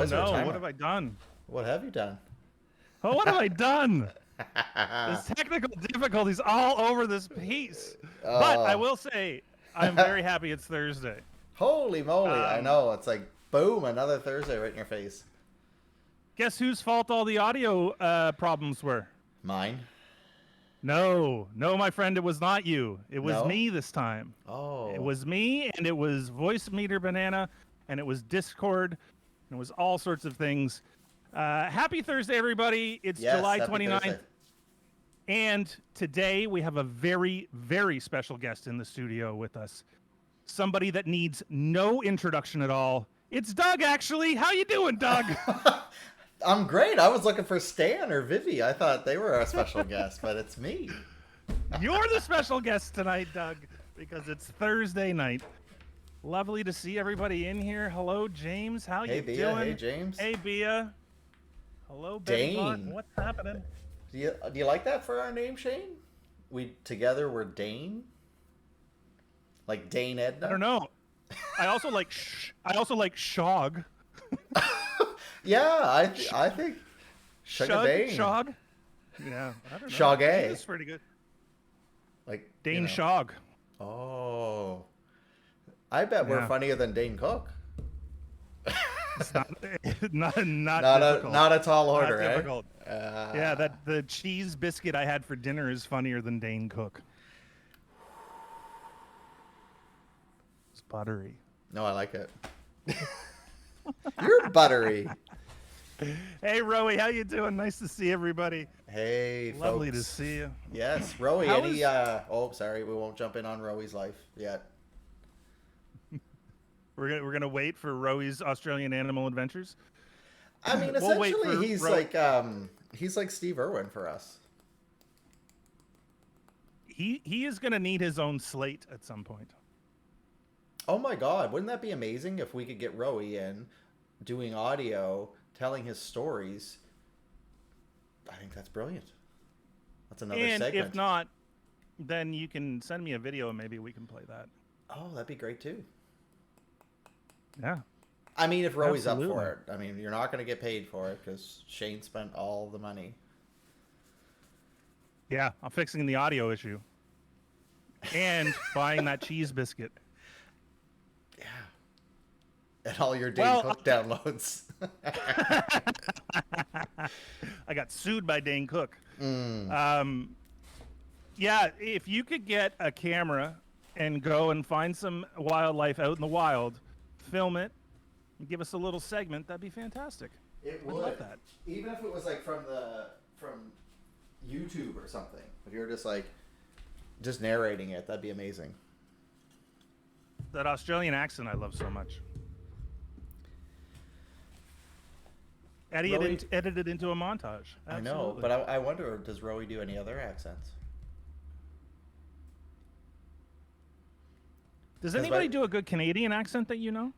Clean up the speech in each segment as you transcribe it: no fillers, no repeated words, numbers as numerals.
is there a no, timer? what have I done? What have you done? Oh, what have I done? There's technical difficulties all over this piece. But I Oh, will say, I'm very happy it's Thursday. holy moly! I Um, know. It's like boom, another Thursday right in your face. guess whose fault all the audio problems were? Mine? No, my friend, it was not you. It was No. me this time. It Oh. was me, and it was Voice Meter Banana, and it was Discord, and it was all sorts of things. Happy Thursday, everybody. It's Yes. July Happy 29th, Thursday. and today we have a very, very special guest in the studio with us. Somebody that needs no introduction at all. It's Doug, actually. How you doing, Doug? I'm great. I was looking for Stan or Vivi. I thought they were a special guest, but it's me. You're the special guest tonight, Doug, because it's Thursday night. Lovely to see everybody in here. Hello, James. How Hey, you Bia. doing? Hey, James. Hey, Bia. Hello, Betty Dane. Martin. What's happening? Do you like that for our name, Shane? We together we're Dane. Like Dane Edna. I don't know. I also like Shog. Yeah, I think Dane. Shog. Yeah, I don't know. Shogay. That's pretty good. Like Dane you know. Shog. Oh, I bet we're Yeah. funnier than Dane Cook. It's not not Not difficult. a tall Not order, eh? difficult. Yeah, the cheese biscuit I had for dinner is funnier than Dane Cook. It's buttery. No, I like it. You're buttery. Hey, Rowie, how you doing? Nice to see everybody. Hey, Lovely to folks. see you. Yes, Rowie. How Any? is- Oh, sorry, we won't jump in on Rowie's life yet. We're gonna wait for Rowie's Australian Animal Adventures. I mean, We'll wait essentially, for he's like Steve Irwin for us. He is gonna need his own slate at some point. Oh my God, wouldn't that be amazing if we could get Rowie in, doing audio, telling his stories? I think that's brilliant. That's another And segment. if not, then you can send me a video and maybe we can play that. Oh, that'd be great too. Yeah. I mean, if Rowie's up Absolutely. for it. I mean, you're not going to get paid for it because Shane spent all the money. Yeah, I'm fixing the audio issue. And buying that cheese biscuit. Yeah. And all your Dane Well, Cook downloads. I got sued by Dane Cook. Mm. Yeah, if you could get a camera and go and find some wildlife out in the wild, film it, and give us a little segment, that'd be fantastic. It I'd love that. Even if it was like from YouTube or something. If you're just narrating it, that'd be amazing. That Australian accent I love so much. Rowie- Edited into a montage. I know, Absolutely. but I wonder, does Rowie do any other accents? Does 'cause anybody my- do a good Canadian accent that you know?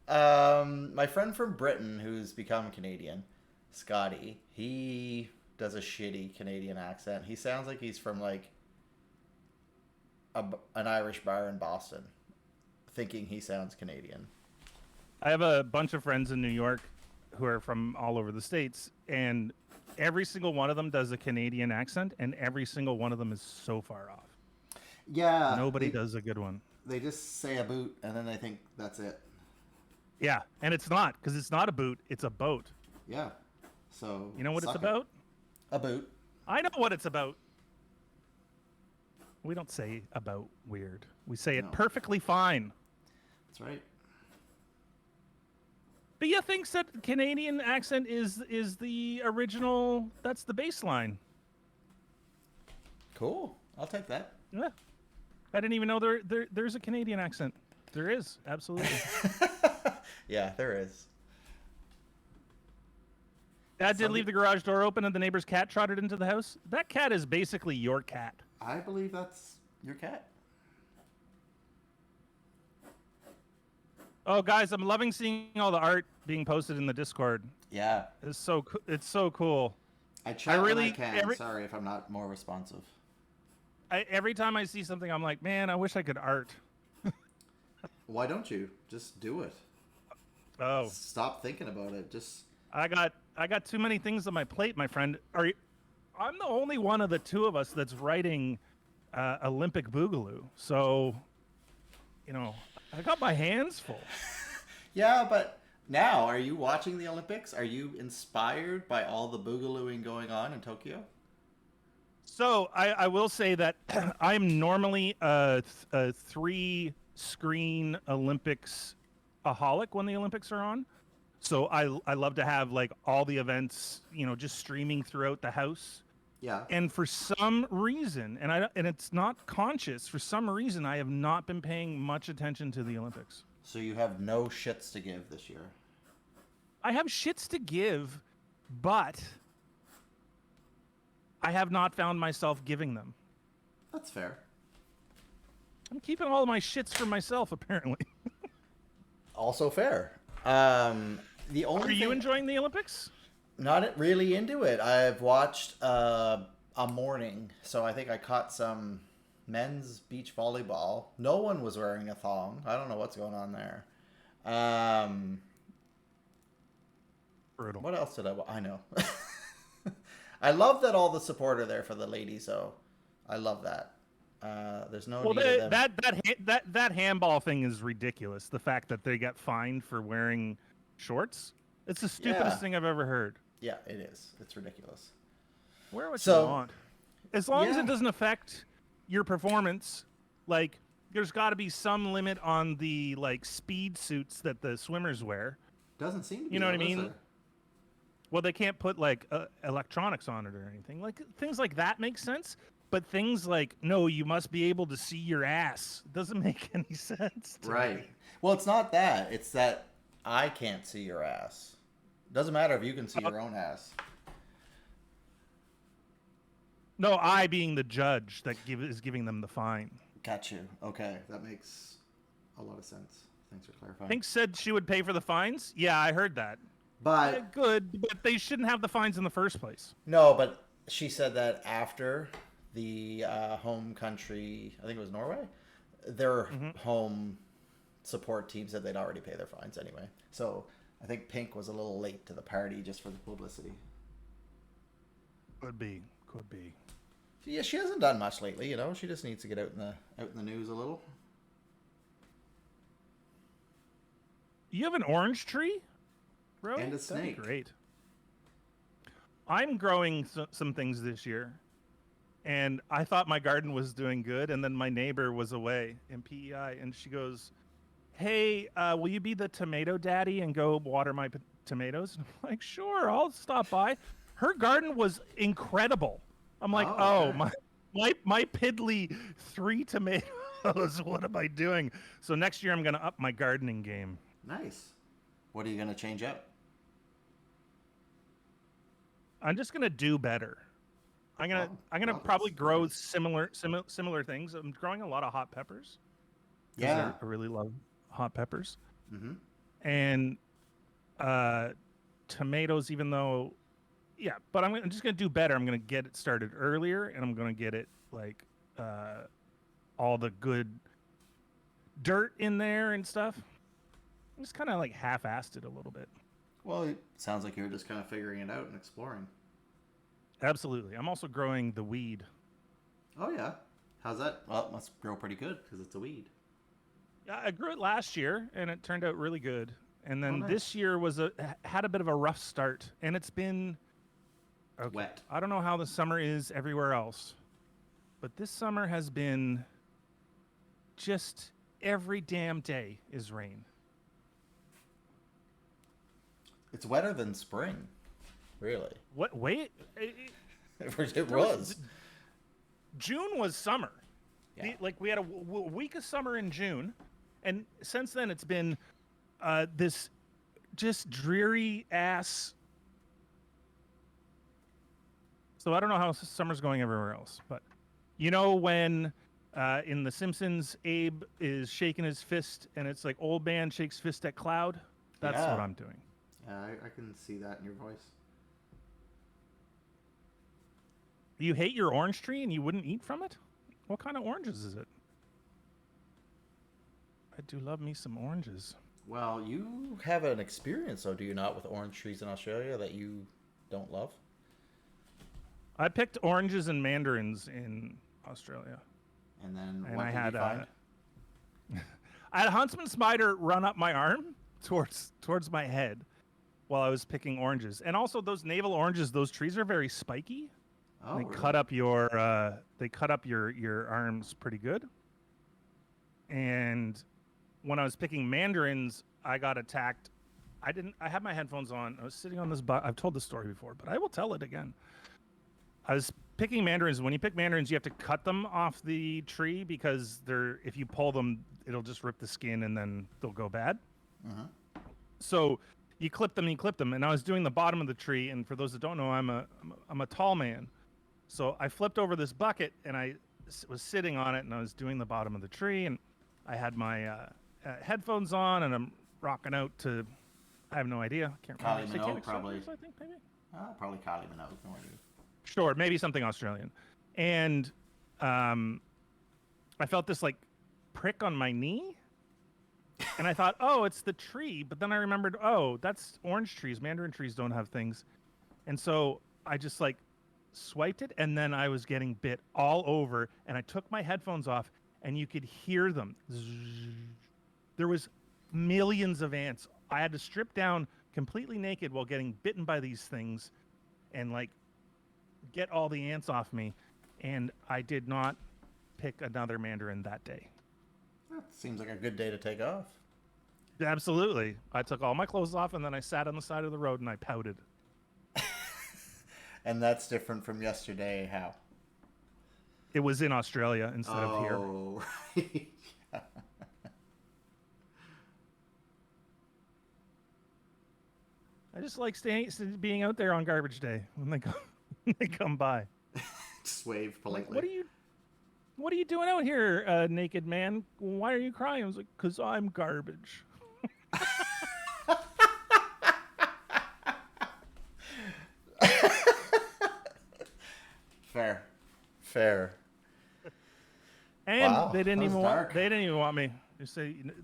My friend from Britain who's become Canadian, Scotty, he does a shitty Canadian accent. He sounds like he's from like an Irish bar in Boston, thinking he sounds Canadian. I have a bunch of friends in New York who are from all over the states, and every single one of them does a Canadian accent, and every single one of them is so far off. Yeah. Nobody does a good one. They just say a boot and then they think that's it. Yeah, and it's not, because it's not a boot, it's a boat. Yeah. So You know what it's suck it. about? A boot. I know what it's about. We don't say about weird. We say it No. perfectly fine. That's right. Bia thinks that Canadian accent is the original, that's the baseline. Cool. I'll take that. Yeah. I didn't even know there's a Canadian accent. There is, absolutely. Yeah, there is. Dad did leave the garage door open and the neighbor's cat trotted into the house. That cat is basically your cat. I believe that's your cat. Oh, guys, I'm loving seeing all the art being posted in the Discord. Yeah. It's so cool. I chat when I really- can. Sorry if I'm not more responsive. Every time I see something, I'm like, man, I wish I could art. Why don't you? Just do it. Oh, Stop thinking about it. Just I got too many things on my plate, my friend. I'm the only one of the two of us that's writing Olympic Boogaloo. So, I got my hands full. yeah, but now are you watching the Olympics? Are you inspired by all the boogalooing going on in Tokyo? So I will say that I'm normally a three screen Olympics aholic when the Olympics are on. So I love to have like all the events, just streaming throughout the house. Yeah. And for some reason, and it's not conscious, for some reason I have not been paying much attention to the Olympics. So you have no shits to give this year. I have shits to give, but I have not found myself giving them. That's fair. I'm keeping all of my shits for myself, apparently. Also fair. The only Are you thing, enjoying the Olympics? not really into it. I've watched a morning, so I think I caught some men's beach volleyball. No one was wearing a thong. I don't know what's going on there. Um, Brutal. what else did I know. I love that all the support are there for the ladies, though. I love that. There's no Well, need of them. that handball thing is ridiculous. The fact that they got fined for wearing shorts. It's the stupidest Yeah. thing I've ever heard. Yeah, it is. It's ridiculous. Wear what you So, want. As long as yeah. it doesn't affect your performance, like there's got to be some limit on the like speed suits that the swimmers wear. Doesn't seem to be. You know what I though, does mean? there? Well, they can't put like electronics on it or anything. Like things like that make sense, but things like no, you must be able to see your ass doesn't make any sense. To Right. me. Well, it's not that. It's that I can't see your ass. Doesn't matter if you can see your own ass. No, I being the judge that is giving them the fine. Got you. Okay, that makes a lot of sense. Thanks for clarifying. Pink said she would pay for the fines. Yeah, I heard that. But Good, but they shouldn't have the fines in the first place. no, but she said that after the home country, I think it was Norway, their home support team said they'd already pay their fines anyway. So I think Pink was a little late to the party just for the publicity. Could be. Yeah, she hasn't done much lately. She just needs to get out in the news a little. You have an orange tree, bro? And a That'd snake. be great. I'm growing some things this year, and I thought my garden was doing good, and then my neighbor was away in PEI, and she goes, "Hey, will you be the tomato daddy and go water my tomatoes?" And I'm like, "Sure, I'll stop by." Her garden was incredible. I'm like, Oh, "Oh, okay. my piddly 3 tomatoes. What am I doing?" So next year I'm gonna up my gardening game. Nice. What are you gonna change up? I'm just gonna do better. I'm gonna well, probably that's grow good. similar things. I'm growing a lot of hot peppers. 'Cause Yeah. I really love hot peppers Mm-hmm. and tomatoes. Even though, yeah, but I'm just gonna do better. I'm gonna get it started earlier, and I'm gonna get it like all the good dirt in there and stuff. I'm just kind of like half-assed it a little bit. Well, it sounds like you're just kind of figuring it out and exploring. Absolutely. I'm also growing the weed. Oh yeah. How's that? Well, it must grow pretty good because it's a weed. I grew it last year, and it turned out really good. And then nice. this year had a bit of a rough start, and it's been okay. Wet. I don't know how the summer is everywhere else, but this summer has been just every damn day is rain. It's wetter than spring. Really. What? Wait, It there was. June was summer. Yeah. Like we had a week of summer in June, and since then it's been this just dreary ass. So I don't know how summer's going everywhere else, but when in The Simpsons Abe is shaking his fist and it's like old man shakes fist at cloud. That's Yeah. what I'm doing. Yeah, I can see that in your voice. You hate your orange tree and you wouldn't eat from it? What kind of oranges is it? I do love me some oranges. Well, you have an experience, though, do you not, with orange trees in Australia that you don't love? I picked oranges and mandarins in Australia, And then and what did you find? I had a huntsman spider run up my arm towards my head while I was picking oranges, and also those navel oranges. Those trees are very spiky. Oh, They really? cut up your arms pretty good. And when I was picking mandarins, I got attacked. I had my headphones on. I was sitting on this I've told this story before, but I will tell it again. I was picking mandarins. When you pick mandarins, you have to cut them off the tree because if you pull them, it'll just rip the skin and then they'll go bad. Uh-huh. So you clip them, and I was doing the bottom of the tree. And for those that don't know, I'm a tall man, so I flipped over this bucket and I was sitting on it, and I was doing the bottom of the tree, and I had my headphones on, and I'm rocking out to, I have no idea, I can't remember. Kylie Minogue, Satanic probably. Surfers, I think maybe. Probably Kylie Minogue. No idea. Sure, maybe something Australian. And I felt this like prick on my knee. And I thought, oh, it's the tree. But then I remembered, oh, that's orange trees. Mandarin trees don't have things. And so I just like swiped it. And then I was getting bit all over. And I took my headphones off and you could hear them. There was millions of ants. I had to strip down completely naked while getting bitten by these things and like get all the ants off me. And I did not pick another mandarin that day. That seems like a good day to take off. Absolutely. I took all my clothes off and then I sat on the side of the road and I pouted. And that's different from yesterday. How? It was in Australia instead of here. Oh, right. I just like being out there on garbage day when they come by. Just wave politely. What are you doing out here, naked man? Why are you crying? I was like, 'cause I'm garbage. Fair. And Wow, they didn't that was even dark. they didn't even want me.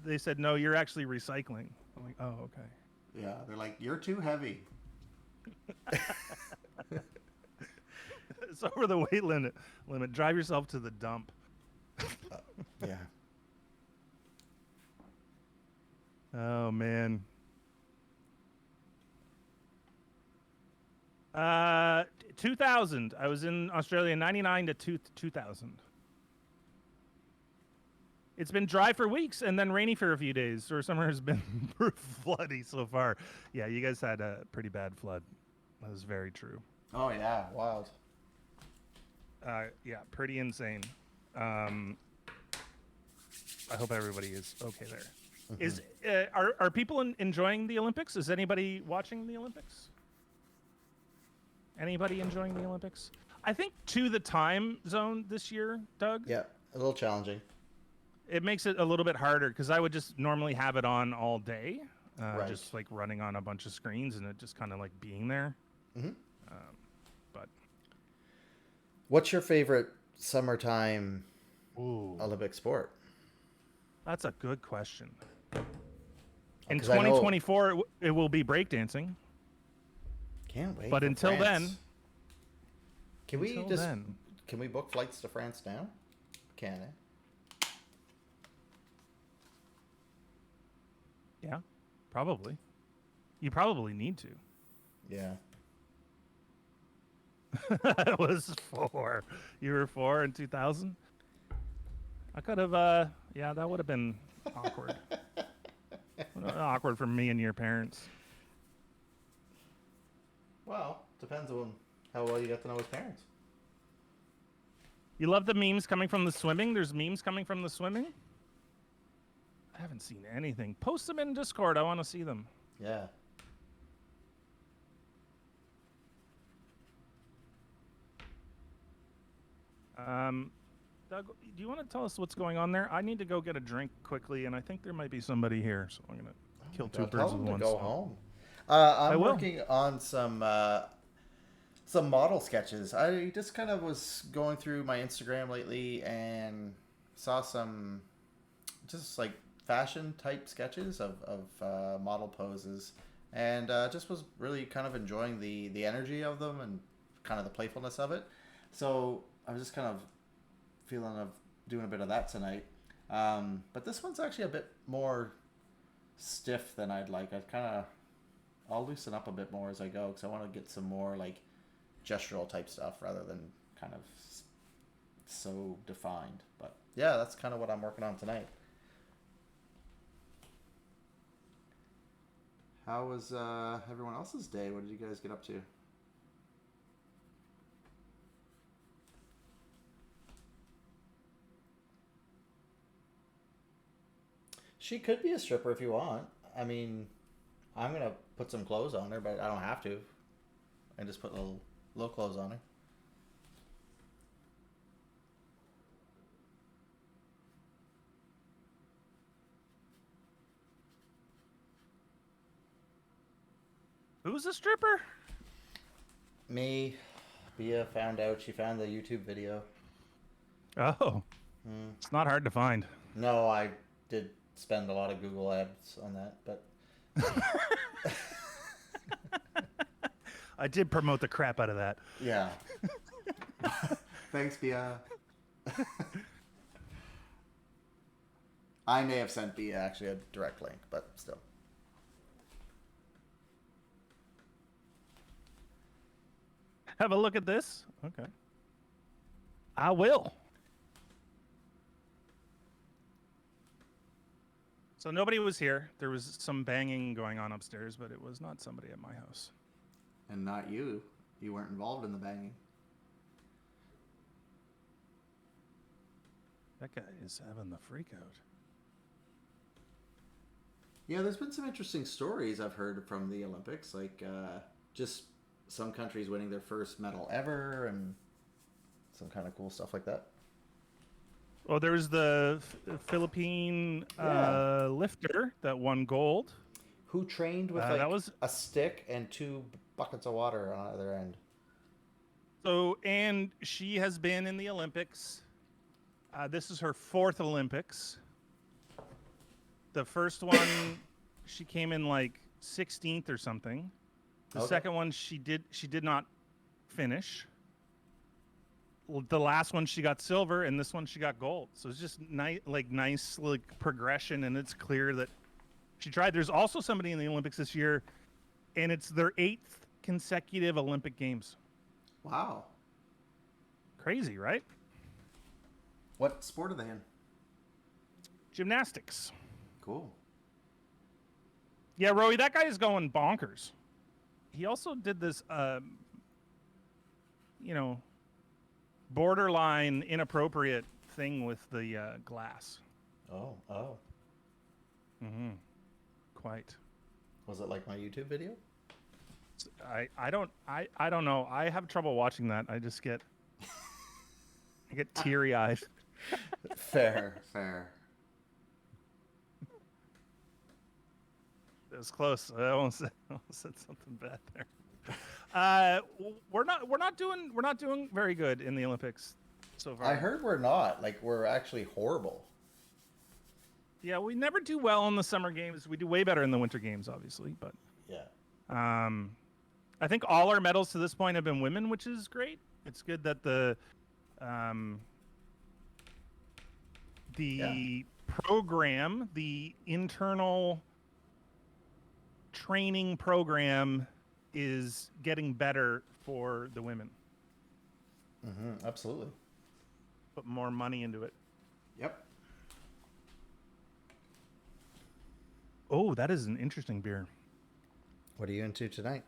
They said no, you're actually recycling. I'm like, oh, okay. Yeah, they're like, you're too heavy. It's over the weight limit. Drive yourself to the dump. Yeah. Oh man. 2000. I was in Australia 99 to 2000. It's been dry for weeks and then rainy for a few days. Or summer has been floody so far. Yeah, you guys had a pretty bad flood. That was very true. Oh yeah, wild. Yeah, pretty insane. I hope everybody is okay there. Mm-hmm. Are people enjoying the Olympics? Is anybody watching the Olympics? Anybody enjoying the Olympics? I think to the time zone this year, Doug. Yeah, a little challenging. It makes it a little bit harder because I would just normally have it on all day, Right. just like running on a bunch of screens and it just kind of like being there. Mm-hmm. But What's your favorite summertime ooh, Olympic sport? that's a good question. In 'Cause I know- 2024, it will be breakdancing. Can't wait. But for until France. Can we until just then. can we book flights to France now? Can it? Yeah, probably. You probably need to. Yeah. I was 4. You were 4 in 2000? I could have, yeah, that would have been awkward. Awkward for me and your parents. Well, depends on how well you get to know his parents. You love the memes coming from the swimming? There's memes coming from the swimming? I haven't seen anything. Post them in Discord. I want to see them. Yeah. Doug, do you want to tell us what's going on there? I need to go get a drink quickly, and I think there might be somebody here, so I'm going to kill two Tell birds him with to one go stone. home. I I'm will. working on some model sketches. I just kind of was going through my Instagram lately and saw some just like fashion type sketches of model poses, and just was really kind of enjoying the energy of them and kind of the playfulness of it. So I was just kind of feeling of doing a bit of that tonight. But this one's actually a bit more stiff than I'd like. I'll loosen up a bit more as I go because I want to get some more like gestural type stuff rather than kind of so defined. But yeah, that's kind of what I'm working on tonight. How was everyone else's day? What did you guys get up to? She could be a stripper if you want. I mean, I'm gonna put some clothes on her, but I don't have to. I just put little clothes on her. Who's a stripper? Me, Bia found out. She found the YouTube video. Oh, it's not hard to find. No, I did spend a lot of Google ads on that, but I did promote the crap out of that. yeah. Thanks, Bia. I may have sent Bia actually a direct link, but still. Have a look at this. Okay. I will. So nobody was here. There was some banging going on upstairs, but it was not somebody at my house. And not you. You weren't involved in the banging. That guy is having the freak out. Yeah, there's been some interesting stories I've heard from the Olympics, like just some countries winning their first medal ever and some kind of cool stuff like that. Oh, there was the Philippine lifter that won gold. Who trained with that was a stick and 2 buckets of water on either end. So, and she has been in the Olympics. This is her 4th Olympics. The first one, she came in like 16th or something. The second one, she did not finish. The last one she got silver, and this one she got gold. So it's just nice progression, and it's clear that she tried. There's also somebody in the Olympics this year, and it's their 8th consecutive Olympic Games. Wow. Crazy, right? What sport are they in? Gymnastics. Cool. Yeah, Roey, that guy is going bonkers. He also did this, borderline inappropriate thing with the glass. Oh. Mm-hmm. Quite. Was it like my YouTube video? I don't know. I have trouble watching that. I just get teary-eyed. Fair. It was close. I almost said something bad there. We're not doing very good in the Olympics so far. I heard we're not. Like, we're actually horrible. Yeah, we never do well in the summer games. We do way better in the winter games, obviously. But yeah, I think all our medals to this point have been women, which is great. It's good that the program, the internal training program, is getting better for the women. Mm-hmm, absolutely. Put more money into it. Yep. Oh, that is an interesting beer. What are you into tonight?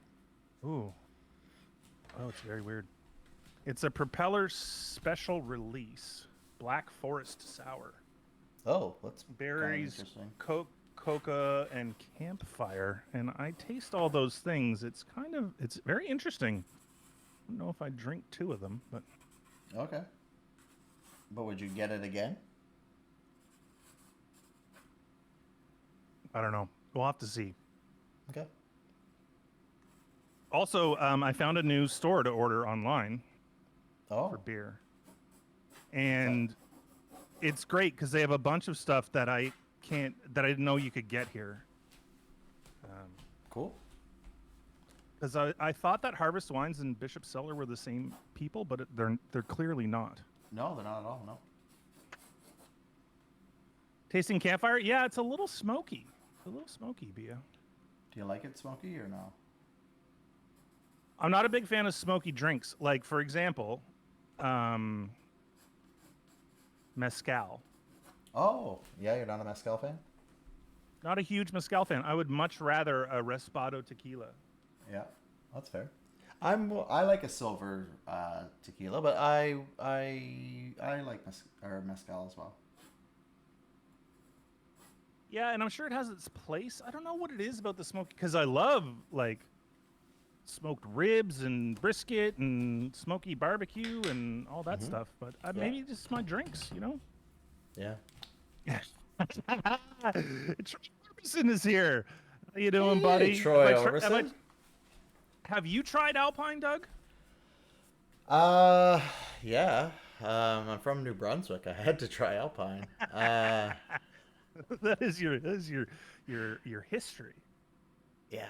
Ooh. Oh, it's very weird. It's a Propeller special release. Black Forest Sour. Oh, that's berries, coca, and campfire. And I taste all those things. It's very interesting. I don't know if I drink 2 of them, but... Okay. But would you get it again? I don't know. We'll have to see. Okay. Also, I found a new store to order online for beer. And it's great because they have a bunch of stuff that I that I didn't know you could get here. Cool. Because I thought that Harvest Wines and Bishop Cellar were the same people, but they're clearly not. No, they're not at all. No. Tasting Campfire, yeah, it's a little smoky. A little smoky, Bia. Do you like it smoky or no? I'm not a big fan of smoky drinks. Like, for example, mezcal. Oh, yeah, you're not a mezcal fan? Not a huge mezcal fan. I would much rather a Respado tequila. Yeah, that's fair. I like a silver tequila, but I like mezcal as well. Yeah, and I'm sure it has its place. I don't know what it is about the smoke, because I love like smoked ribs and brisket and smoky barbecue and all that stuff. But maybe just my drinks, you know. Yeah. Troy Orbison is here. How you doing, buddy? Troy Orbison. Have you tried Alpine, Doug? Yeah. I'm from New Brunswick. I had to try Alpine. that is your history. Yeah.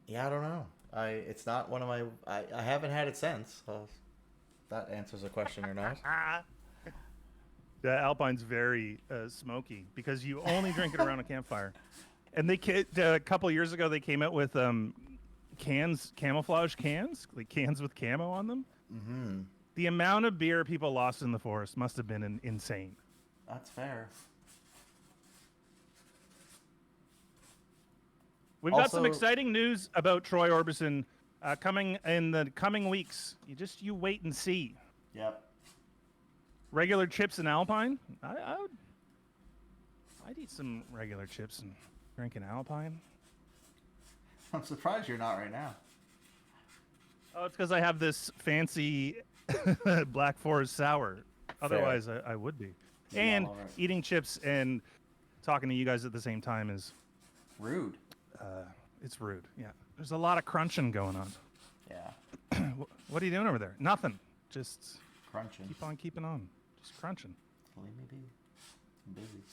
Yeah, I don't know. It's not one of my. I haven't had it since. So that answers the question or not. The Alpine's very smoky because you only drink it around a campfire. And a couple years ago they came out with camouflage cans, like cans with camo on them. Mm-hmm. The amount of beer people lost in the forest must have been insane. That's fair. We've got some exciting news about Troy Orbison coming in the coming weeks. You wait and see. Yep. Regular chips and Alpine. I'd eat some regular chips and drink an Alpine. I'm surprised you're not right now. Oh, it's because I have this fancy Black Forest sour. Otherwise, I would be. And eating chips and talking to you guys at the same time is rude. It's rude. Yeah, there's a lot of crunching going on. Yeah. What are you doing over there? Nothing. Just crunching. Keep on keeping on. Just crunching. Leave me be. I'm busy.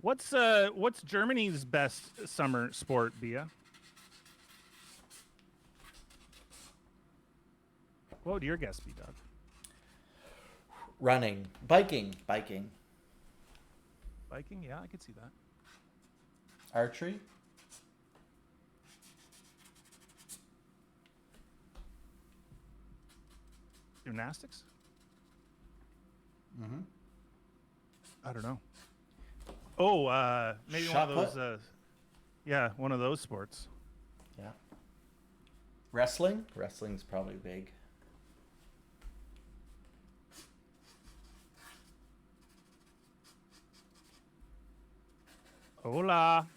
What's Germany's best summer sport, Bia? What would your guess be, Doug? Running, biking. Biking, yeah, I could see that. Archery. Gymnastics. Mm-hmm. I don't know. Oh, maybe Shot one of those. One of those sports. Yeah. Wrestling. Wrestling's probably big. Hola.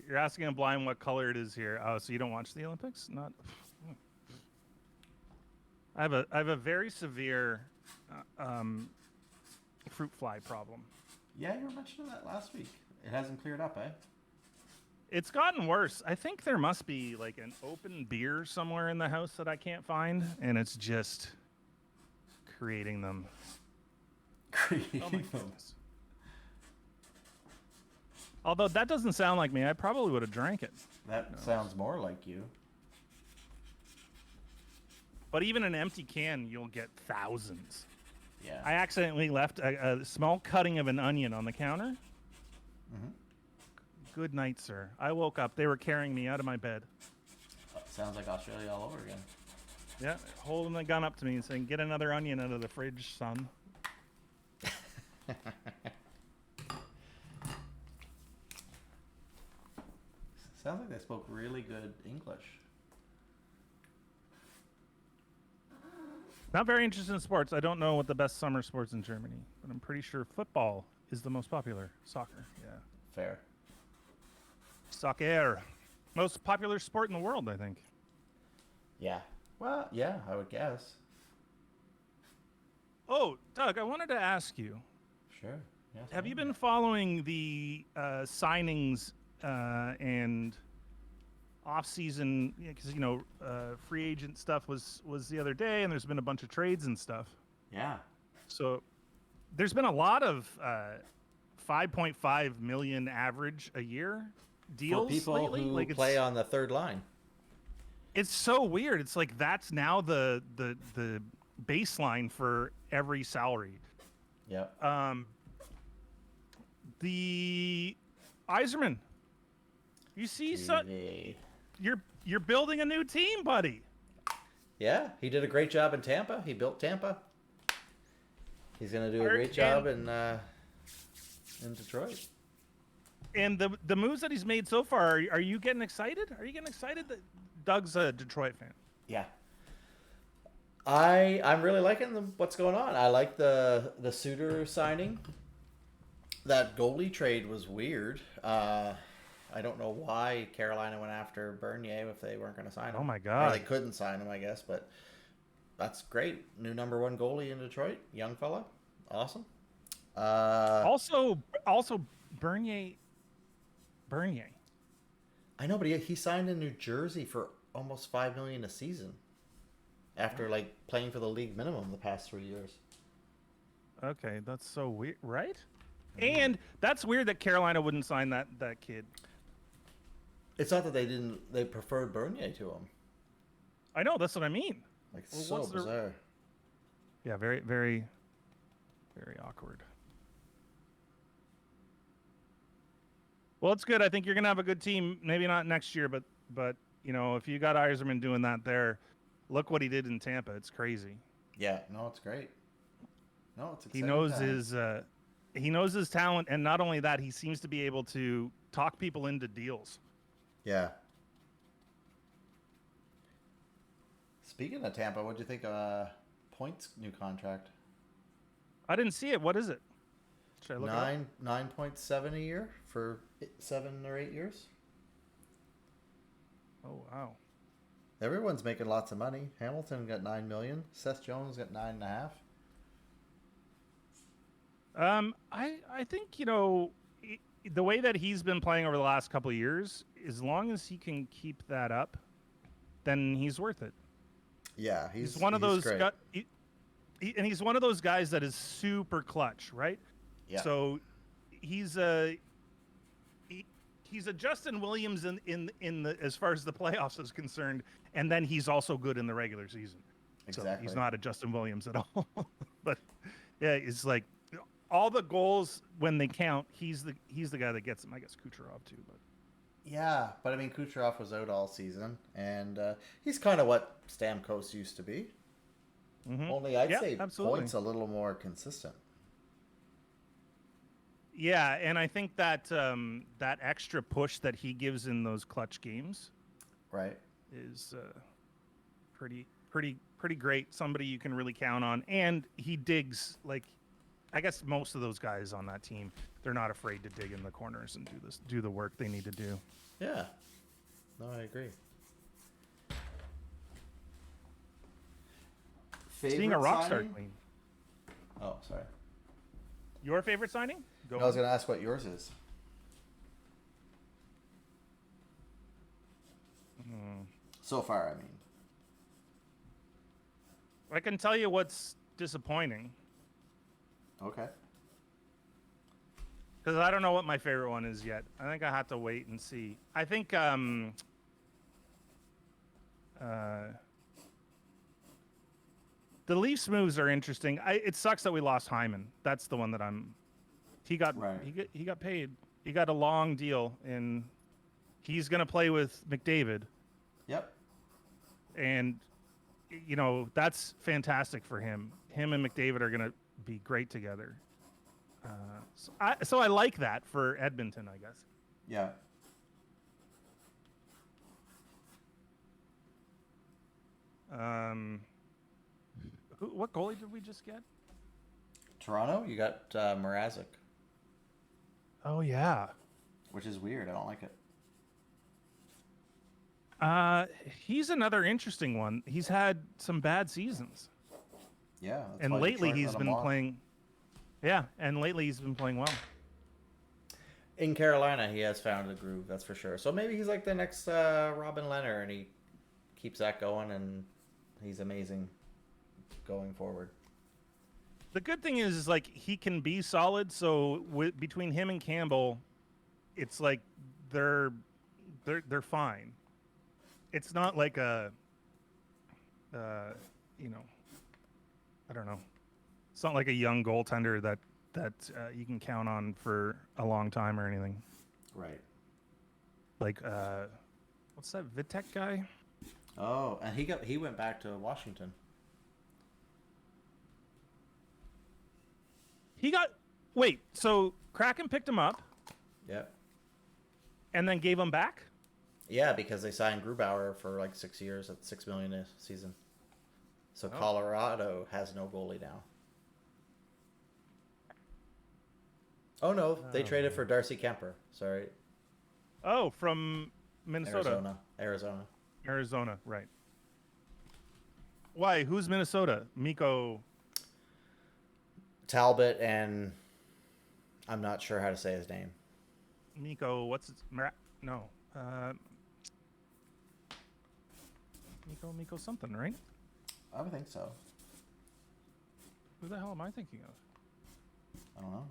You're asking a blind what color it is here. Oh, so you don't watch the Olympics? Not. I have a very severe fruit fly problem. Yeah, you were mentioning that last week. It hasn't cleared up, eh? It's gotten worse. I think there must be like an open beer somewhere in the house that I can't find, and it's just creating them. Although that doesn't sound like me, I probably would have drank it. That sounds more like you. But even an empty can, you'll get thousands. Yeah. I accidentally left a small cutting of an onion on the counter. Mm-hmm. Good night, sir. I woke up. They were carrying me out of my bed. Sounds like Australia all over again. Yeah, holding the gun up to me and saying, "Get another onion out of the fridge, son." Sounds like they spoke really good English. Not very interested in sports. I don't know what the best summer sports in Germany, but I'm pretty sure football is the most popular. Soccer, yeah. Fair. Soccer. Most popular sport in the world, I think. Yeah. Well, yeah, I would guess. Oh, Doug, I wanted to ask you. Sure. Yes, have you been following the signings and off season because free agent stuff was the other day, and there's been a bunch of trades and stuff. Yeah. So there's been a lot of 5.5 million average a year deals For people lately. who Like play on the third line. it's so weird. It's like that's now the baseline for every salary. Yep. The Iserman, you see, TV. you're building a new team, buddy. Yeah, he did a great job in Tampa. He built Tampa. He's gonna do a great job in Detroit. And the moves that he's made so far, are you getting excited? Are you getting excited that Doug's a Detroit fan? Yeah. I'm really liking what's going on. I like the Suter signing. That goalie trade was weird. I don't know why Carolina went after Bernier if they weren't going to sign him. Oh my God. Or they couldn't sign him, I guess. But that's great. New number 1 goalie in Detroit, young fella, awesome. Also Bernier. I know, but he signed in New Jersey for almost $5 million a season. After like playing for the league minimum the past 3 years. Okay, that's so weird, right? And that's weird that Carolina wouldn't sign that kid. It's not that they preferred Bernier to him. I know, that's what I mean. Like, so bizarre. Yeah, very, very, very awkward. Well, it's good. I think you're gonna have a good team. Maybe not next year, but if you got Yzerman doing that there, look what he did in Tampa. It's crazy. Yeah, no, it's great. No, it's exciting. He knows his talent, and not only that, he seems to be able to talk people into deals. Yeah. Speaking of Tampa, what'd you think of Point's new contract? I didn't see it. What is it? Should I look it up? 9.7 a year for 7 or 8 years. Oh wow. Everyone's making lots of money. Hamilton got $9 million. Seth Jones got 9.5. I think the way that he's been playing over the last couple of years, as long as he can keep that up, then he's worth it. Yeah, he's one of those great. and he's one of those guys that is super clutch, right? Yeah. So he's a Justin Williams in the as far as the playoffs is concerned, and then he's also good in the regular season. Exactly. So he's not a Justin Williams at all. But yeah, it's like all the goals when they count, he's the guy that gets them. I guess Kucherov too, but Yeah, but I mean, Kucherov was out all season, and he's kind of what Stamkos used to be. Mm-hmm. Only I'd say absolutely. Point's a little more consistent. Yeah, and I think that that extra push that he gives in those clutch games, Right. is pretty great. Somebody you can really count on, and he digs like. I guess most of those guys on that team, they're not afraid to dig in the corners and do the work they need to do. Yeah. No, I agree. Seeing a rock star clean. Oh, sorry. Your favorite signing? Go I was going to ask what yours is. So far, I mean. I can tell you what's disappointing. Okay. Because I don't know what my favorite one is yet. I think I have to wait and see. I think the Leafs moves are interesting. It sucks that we lost Hyman. That's the one that he got paid. He got a long deal, and he's gonna play with McDavid. Yep. And that's fantastic for him. Him and McDavid are gonna be great together. So I like that for Edmonton, I guess. Yeah. What goalie did we just get? Toronto, you got Mrazek, Oh yeah. which is weird. I don't like it. He's another interesting one. He's had some bad seasons. Yeah. that's And why lately Detroit he's let been him off. playing. Yeah, and lately he's been playing well. In Carolina, he has found a groove, that's for sure. So maybe he's like the next Robin Leonard, and he keeps that going, and he's amazing going forward. The good thing is like he can be solid. So between him and Campbell, it's like they're they're fine. It's not like a you know, I don't know. It's not like a young goaltender that you can count on for a long time or anything. Right. Like what's that Vitek guy? Oh, and he went back to Washington. So Kraken picked him up Yep. and then gave him back? Yeah, because they signed Grubauer for like 6 years at $6 million a season. So Colorado has no goalie now. Oh no, they traded for Darcy Kemper. Sorry. Oh, from Minnesota. Arizona, Right. Why? Who's Minnesota? Mikko Talbot, and I'm not sure how to say his name. Mikko, what's his no. Mikko something, right? I would think so. Who the hell am I thinking of? I don't know.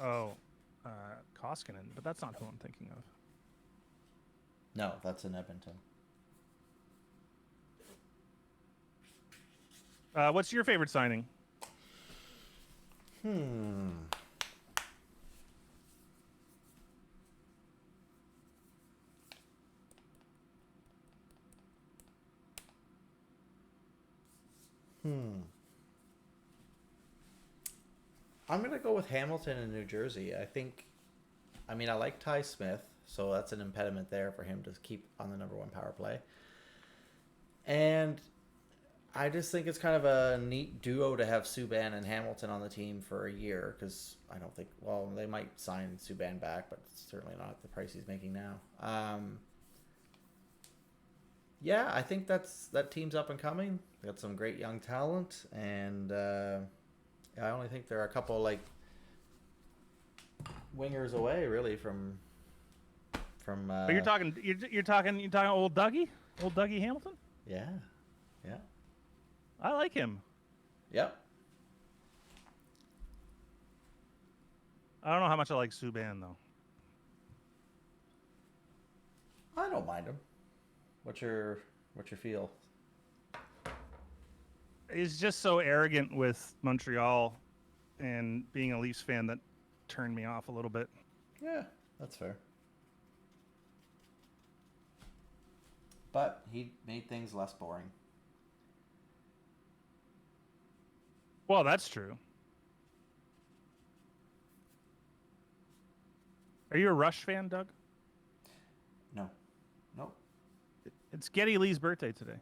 Oh, Koskinen, but that's not who I'm thinking of. No, that's in Edmonton. What's your favorite signing? I'm going to go with Hamilton in New Jersey. I like Ty Smith, so that's an impediment there for him to keep on the number one power play. And I just think it's kind of a neat duo to have Subban and Hamilton on the team for a year, because I don't think, they might sign Subban back, but certainly not at the price he's making now. Yeah, I think that team's up and coming. They got some great young talent, and I only think they're a couple like wingers away, really, from. But you're talking old Dougie Hamilton. Yeah. I like him. Yep. I don't know how much I like Subban though. I don't mind him. What's your feel? He's just so arrogant with Montreal and being a Leafs fan that turned me off a little bit. Yeah, that's fair. But he made things less boring. Well, that's true. Are you a Rush fan, Doug? No. Nope. It's Geddy Lee's birthday today.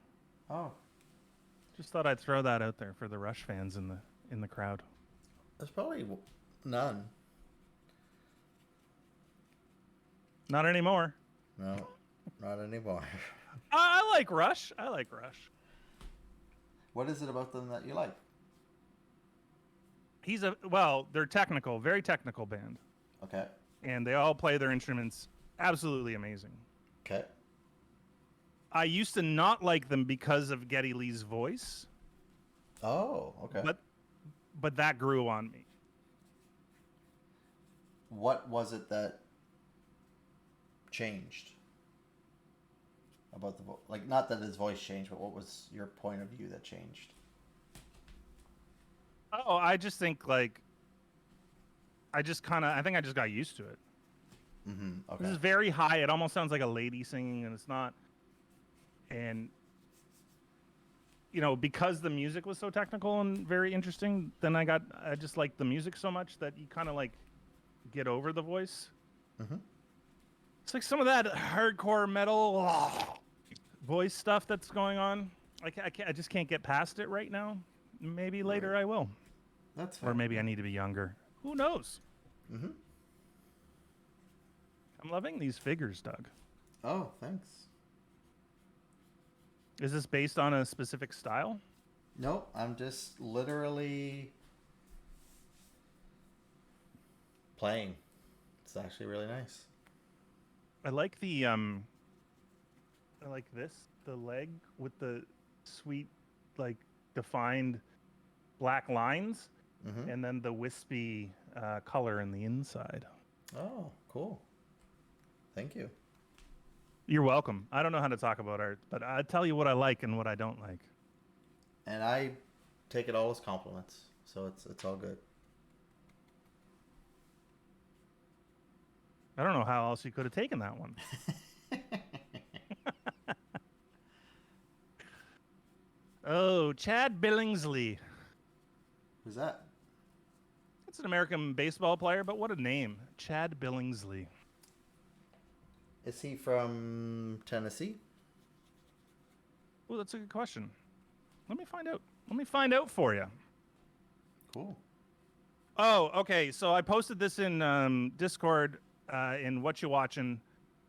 Oh. Just thought I'd throw that out there for the Rush fans in the crowd. There's probably none. Not anymore. No, not anymore. I like Rush. What is it about them that you like? They're technical, very technical band. Okay. And they all play their instruments absolutely amazing. Okay. I used to not like them because of Geddy Lee's voice. Oh, okay. But that grew on me. What was it that changed about the like? Not that his voice changed, but what was your point of view that changed? Oh, I just think I think I just got used to it. Mm-hmm. Okay. This is very high. It almost sounds like a lady singing, and it's not. And because the music was so technical and very interesting, then I just liked the music so much that you kind of like get over the voice. Mm-hmm. It's like some of that hardcore metal voice stuff that's going on. I just can't get past it right now. Maybe later I will. That's fair. Or maybe I need to be younger. Who knows? Mm-hmm. I'm loving these figures, Doug. Oh, thanks. Is this based on a specific style? Nope, I'm just literally playing. It's actually really nice. I like I like this, the leg with the sweet, like defined black lines, Mm-hmm. and then the wispy color in the inside. Oh, cool. Thank you. You're welcome. I don't know how to talk about art, but I tell you what I like and what I don't like. And I take it all as compliments, so it's all good. I don't know how else you could have taken that one. Oh, Chad Billingsley. Who's that? It's an American baseball player, but what a name. Chad Billingsley. Is he from Tennessee? Oh, that's a good question. Let me find out. Let me find out for you. Cool. Oh, okay. So I posted this in Discord in What You Watching.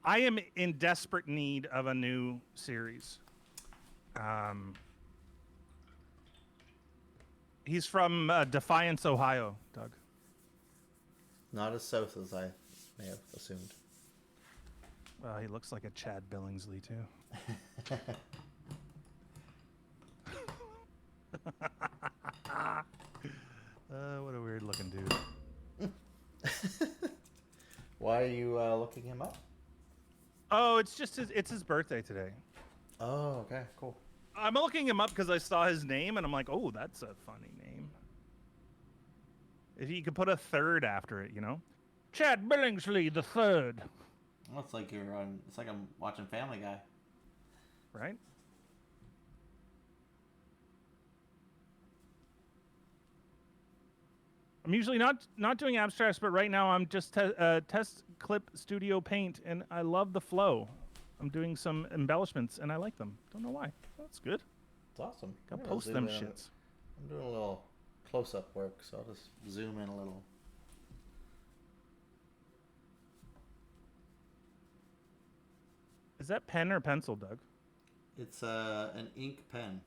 I am in desperate need of a new series. He's from Defiance, Ohio, Doug. Not as south as I may have assumed. Well, he looks like a Chad Billingsley, too. What a weird looking dude. Why are you looking him up? Oh, it's just it's his birthday today. Oh, okay, cool. I'm looking him up because I saw his name and I'm like, oh, that's a funny name. If you could put a third after it, you know? Chad Billingsley the third. Well, it's like you're on. It's like I'm watching Family Guy. Right? I'm usually not doing abstracts, but right now I'm just test clip studio paint, and I love the flow. I'm doing some embellishments, and I like them. Don't know why. That's good. It's awesome. Gotta I'm gonna post zoom them in on shits. it. I'm doing a little close-up work, so I'll just zoom in a little. Is that pen or pencil, Doug? It's an ink pen.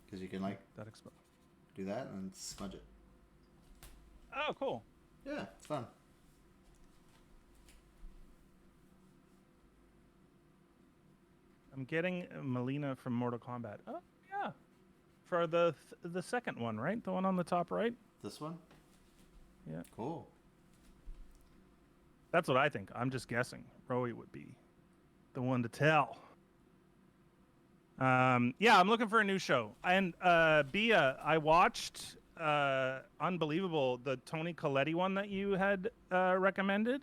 Because you can like That do that and smudge it. Oh, cool. Yeah, it's fun. I'm getting Melina from Mortal Kombat. Oh, yeah. For the second one, right? The one on the top right? This one? Yeah. Cool. That's what I think. I'm just guessing. Rowie would be the one to tell. Yeah, I'm looking for a new show. And Bia, I watched Unbelievable, the Tony Colletti one that you had recommended.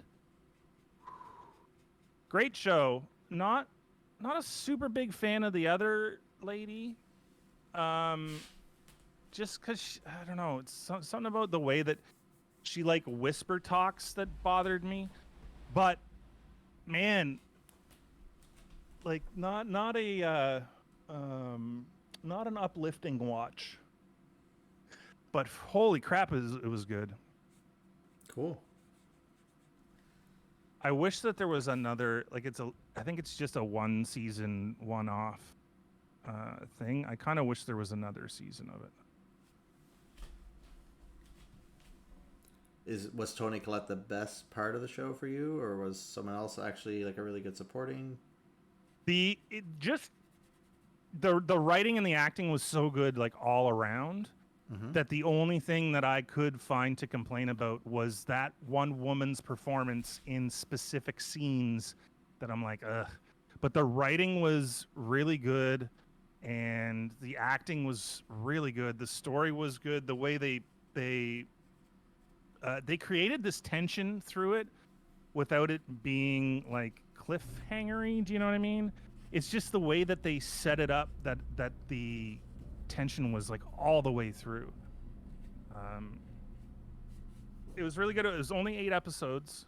Great show. Not a super big fan of the other lady. Just because I don't know, it's something about the way that she like whisper talks that bothered me. But man, like not a not an uplifting watch. But holy crap, it was good. Cool. I wish that there was another, like I think it's just a one season, one off thing. I kind of wish there was another season of it. Was Tony Collette the best part of the show for you, or was someone else actually like a really good supporting? The writing and the acting was so good, like all around, that the only thing that I could find to complain about was that one woman's performance in specific scenes that I'm like, ugh. But the writing was really good, and the acting was really good. The story was good. The way they created this tension through it without it being like cliffhangery. Do you know what I mean? It's just the way that they set it up that the tension was like all the way through. It was really good. It was only 8 episodes,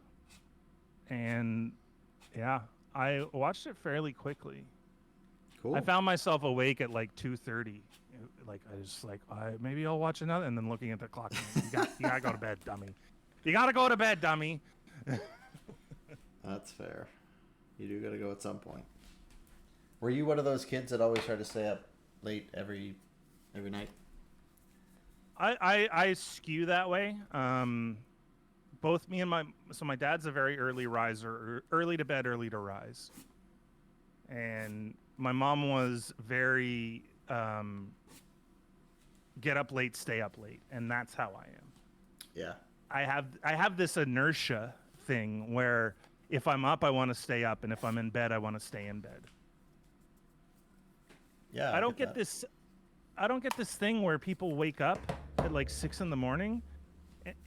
and yeah, I watched it fairly quickly. Cool. I found myself awake at like 2:30. Like I was like, maybe I'll watch another, and then looking at the clock, you gotta go to bed, dummy. You gotta go to bed, dummy. That's fair. You do gotta go at some point. Were you one of those kids that always tried to stay up late every night? I skew that way. Both me and my dad's a very early riser, early to bed, early to rise, and my mom was very get up late, stay up late, and that's how I am. Yeah. I have this inertia thing where if I'm up, I want to stay up, and if I'm in bed, I want to stay in bed. Yeah. I don't get get that. this. I don't get this thing where people wake up at like 6 a.m.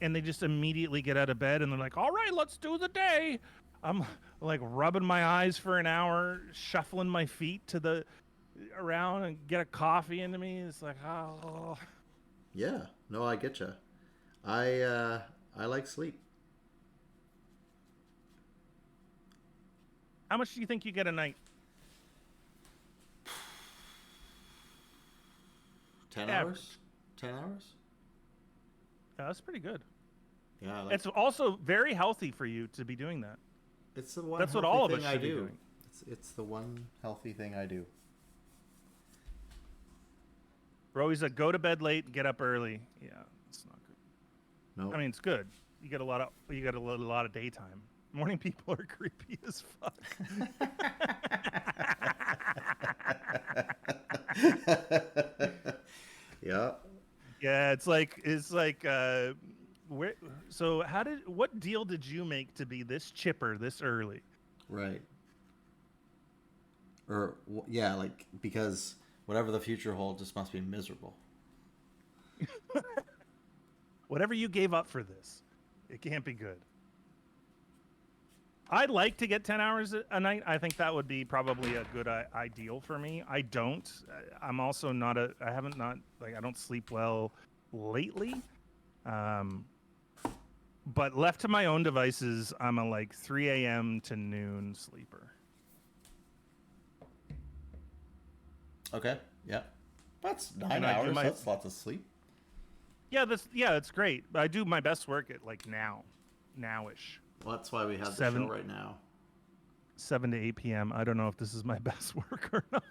And they just immediately get out of bed and they're like, "All right, let's do the day." I'm like rubbing my eyes for an hour, shuffling my feet to the around and get a coffee into me. It's like, oh, Yeah. No, I get you. I like sleep. how much do you think you get a night? 10 Average. hours. 10 hours. Yeah, that's pretty good. Yeah. I like. It's also very healthy for you to be doing that. It's the one. That's what healthy all of thing us I should be do. doing. It's the one healthy thing I do. Roey's a go to bed late, get up early. Yeah, it's not good. No. I mean, it's good. You get a lot of daytime. Morning people are creepy as fuck. Yeah. Yeah, it's like where so what deal did you make to be this chipper this early? Right. Or yeah, like because whatever the future holds, just must be miserable. Whatever you gave up for this, it can't be good. I'd like to get 10 hours a night. I think that would be probably a good ideal for me. I don't. I'm also not I haven't not like I don't sleep well lately. But left to my own devices, I'm a like 3 a.m. to noon sleeper. Okay. Yeah. That's nine And I do hours. my That's lots of sleep. yeah, it's great. I do my best work at like nowish. Well, that's why we have the Seven- show right now. 7 to 8 p.m. I don't know if this is my best work or not.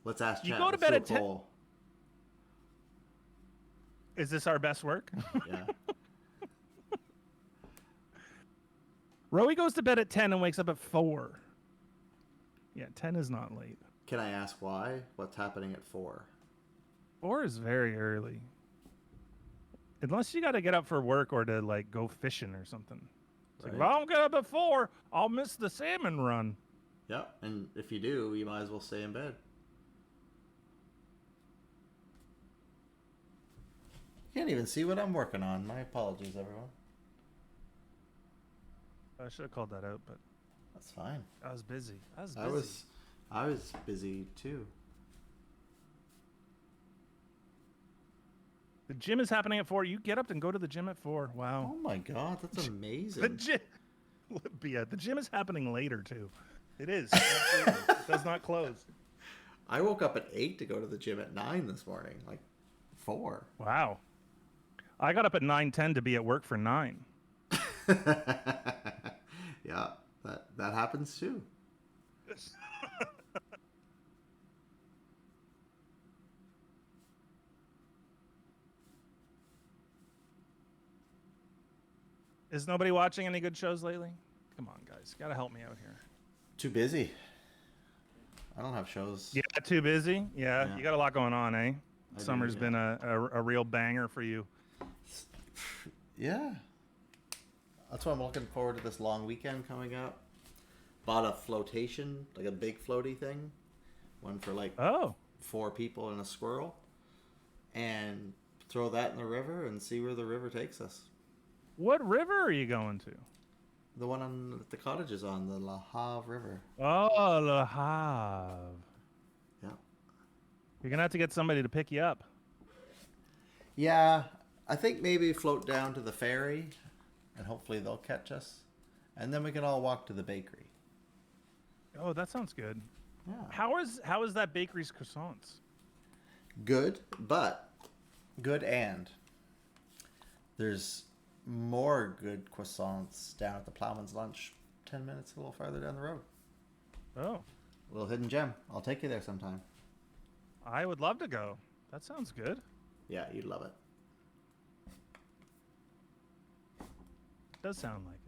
Let's ask You chat. go to Let's bed do a at 10. poll. Is this our best work? Yeah. Roey goes to bed at 10 and wakes up at 4. Yeah, 10 is not late. Can I ask why? What's happening at 4? 4 is very early. Unless you got to get up for work or to like go fishing or something. It's like, if I don't get up at 4, I'll miss the salmon run. Yep. And if you do, you might as well stay in bed. You can't even see what I'm working on. My apologies, everyone. I should have called that out, but That's fine. I was busy. I was busy too. The gym is happening at 4. You get up and go to the gym at 4. Wow. Oh my god, that's amazing. The gym, yeah, the gym is happening later too. It is. Absolutely. It does not close. I woke up at 8 to go to the gym at 9 this morning. Like 4. Wow. I got up at 9:10 to be at work for 9. Yeah, that happens too. Is nobody watching any good shows lately? Come on, guys. Got to help me out here. Too busy. I don't have shows. Yeah, too busy? Yeah, Yeah. you got a lot going on, eh? I Summer's do, been a real banger for you. Yeah. That's why I'm looking forward to this long weekend coming up. Bought a flotation, like a big floaty thing. One for like Oh, 4 people and a squirrel. And throw that in the river and see where the river takes us. what river are you going to? The one on the cottage is on the La Havre River. Oh, Le Havre. Yeah. You're going to have to get somebody to pick you up. Yeah, I think maybe float down to the ferry and hopefully they'll catch us. And then we can all walk to the bakery. Oh, that sounds good. Yeah. How is that bakery's croissants? Good, but good and there's more good croissants down at the Plowman's Lunch 10 minutes a little farther down the road. Oh, A little hidden gem. I'll take you there sometime. I would love to go. That sounds good. Yeah, you'd love it. Does sound like it.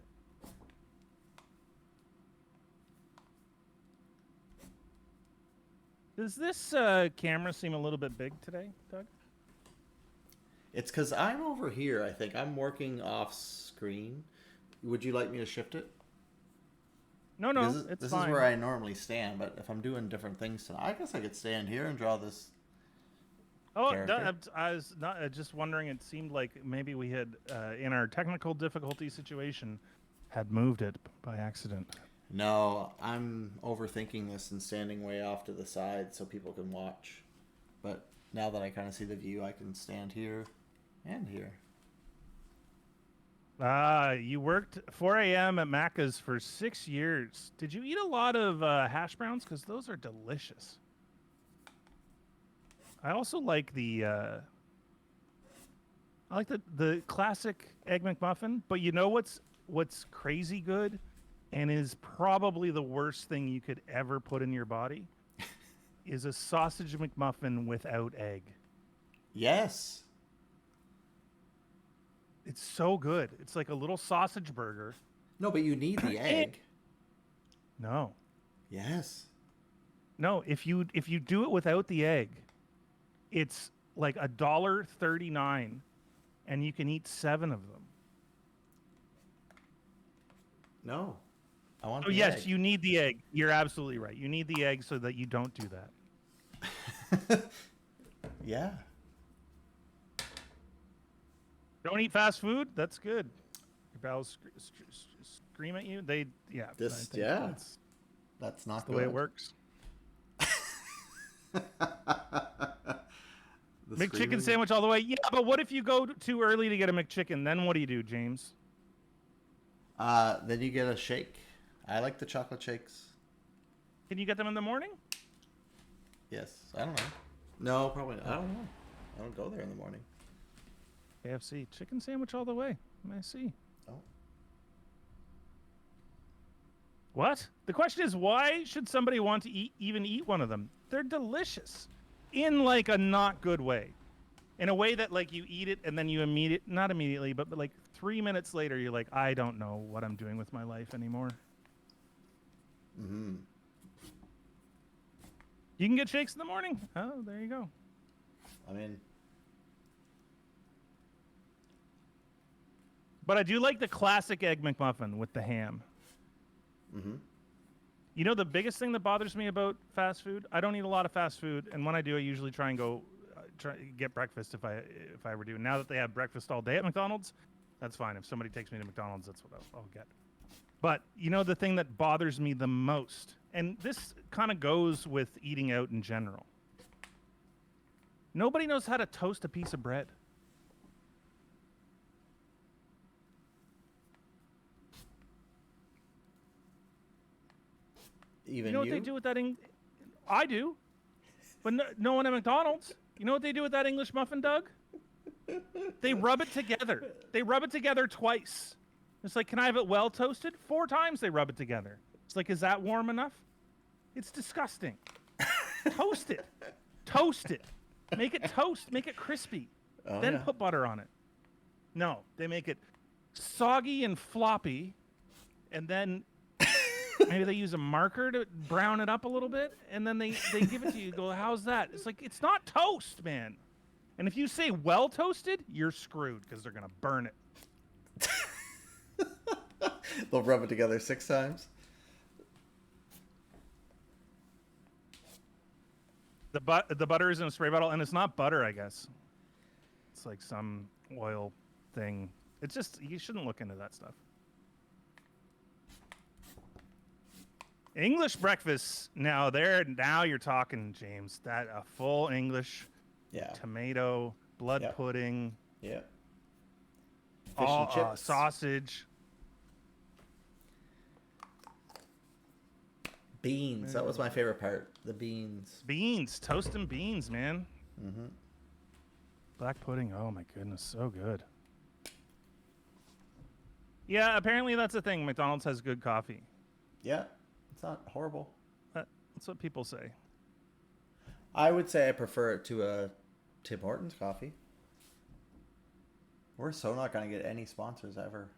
Does this camera seem a little bit big today, Doug? It's because I'm over here, I think. I'm working off screen. Would you like me to shift it? No, This is, it's this fine. is where I normally stand, but if I'm doing different things tonight, I guess I could stand here and draw this. Oh, Character. I was not just wondering. It seemed like maybe we had, in our technical difficulty situation, had moved it by accident. No, I'm overthinking this and standing way off to the side so people can watch. But now that I kind of see the view, I can stand here and here. You worked 4 a.m. at Macca's for 6 years. Did you eat a lot of hash browns? Because those are delicious. I also like the classic Egg McMuffin. But you know what's crazy good, and is probably the worst thing you could ever put in your body, is a sausage McMuffin without egg. Yes. It's so good. It's like a little sausage burger. No, but you need the egg. No. Yes. No, if you do it without the egg, it's like $1.39, and you can eat 7 of them. No. I want Oh the yes, egg. you need the egg. You're absolutely right. You need the egg so that you don't do that. Yeah. Don't eat fast food. That's good. Your bowels scream at you. They yeah. This I think yeah. That's not the way it works. McChicken sandwich all the way. Yeah, but what if you go too early to get a McChicken? Then what do you do, James? Then you get a shake. I like the chocolate shakes. Can you get them in the morning? Yes. I don't know. No, probably not. I don't know. I don't go there in the morning. KFC chicken sandwich all the way. I see. Oh. What? The question is, why should somebody want to even eat one of them? They're delicious, in like a not good way, in a way that like you eat it and then you not immediately, but like 3 minutes later, you're like, I don't know what I'm doing with my life anymore. Mm-hmm. You can get shakes in the morning. Oh, there you go. I mean, but I do like the classic Egg McMuffin with the ham. mm-hmm. You know, the biggest thing that bothers me about fast food, I don't eat a lot of fast food, and when I do, I usually try and go get breakfast if I ever do. Now that they have breakfast all day at McDonald's, that's fine. If somebody takes me to McDonald's, that's what I'll get. But you know, the thing that bothers me the most, and this kind of goes with eating out in general, nobody knows how to toast a piece of bread. Even you know what they do with that? I do, but no one at McDonald's. You know what they do with that English muffin, Doug? They rub it together. They rub it together twice. It's like, can I have it well toasted? 4 times they rub it together. It's like, is that warm enough? It's disgusting. Toast it. Toast it. Make it toast. Make it crispy. Then put butter on it. No, they make it soggy and floppy, and then maybe they use a marker to brown it up a little bit, and then they give it to you. You go, how's that? It's like, it's not toast, man. And if you say well toasted, you're screwed because they're going to burn it. They'll rub it together 6 times. The butter is in a spray bottle, and it's not butter, I guess. It's like some oil thing. It's just, you shouldn't look into that stuff. English breakfast, now you're talking, James. That a full English, tomato, blood pudding, fish and chips, sausage, beans. That was my favorite part. The beans, toasting beans, man. Mm-hmm. Black pudding. Oh my goodness, so good. Yeah, apparently that's the thing. McDonald's has good coffee. Yeah, it's not horrible. That's what people say. I would say I prefer it to a Tim Hortons coffee. We're so not going to get any sponsors ever.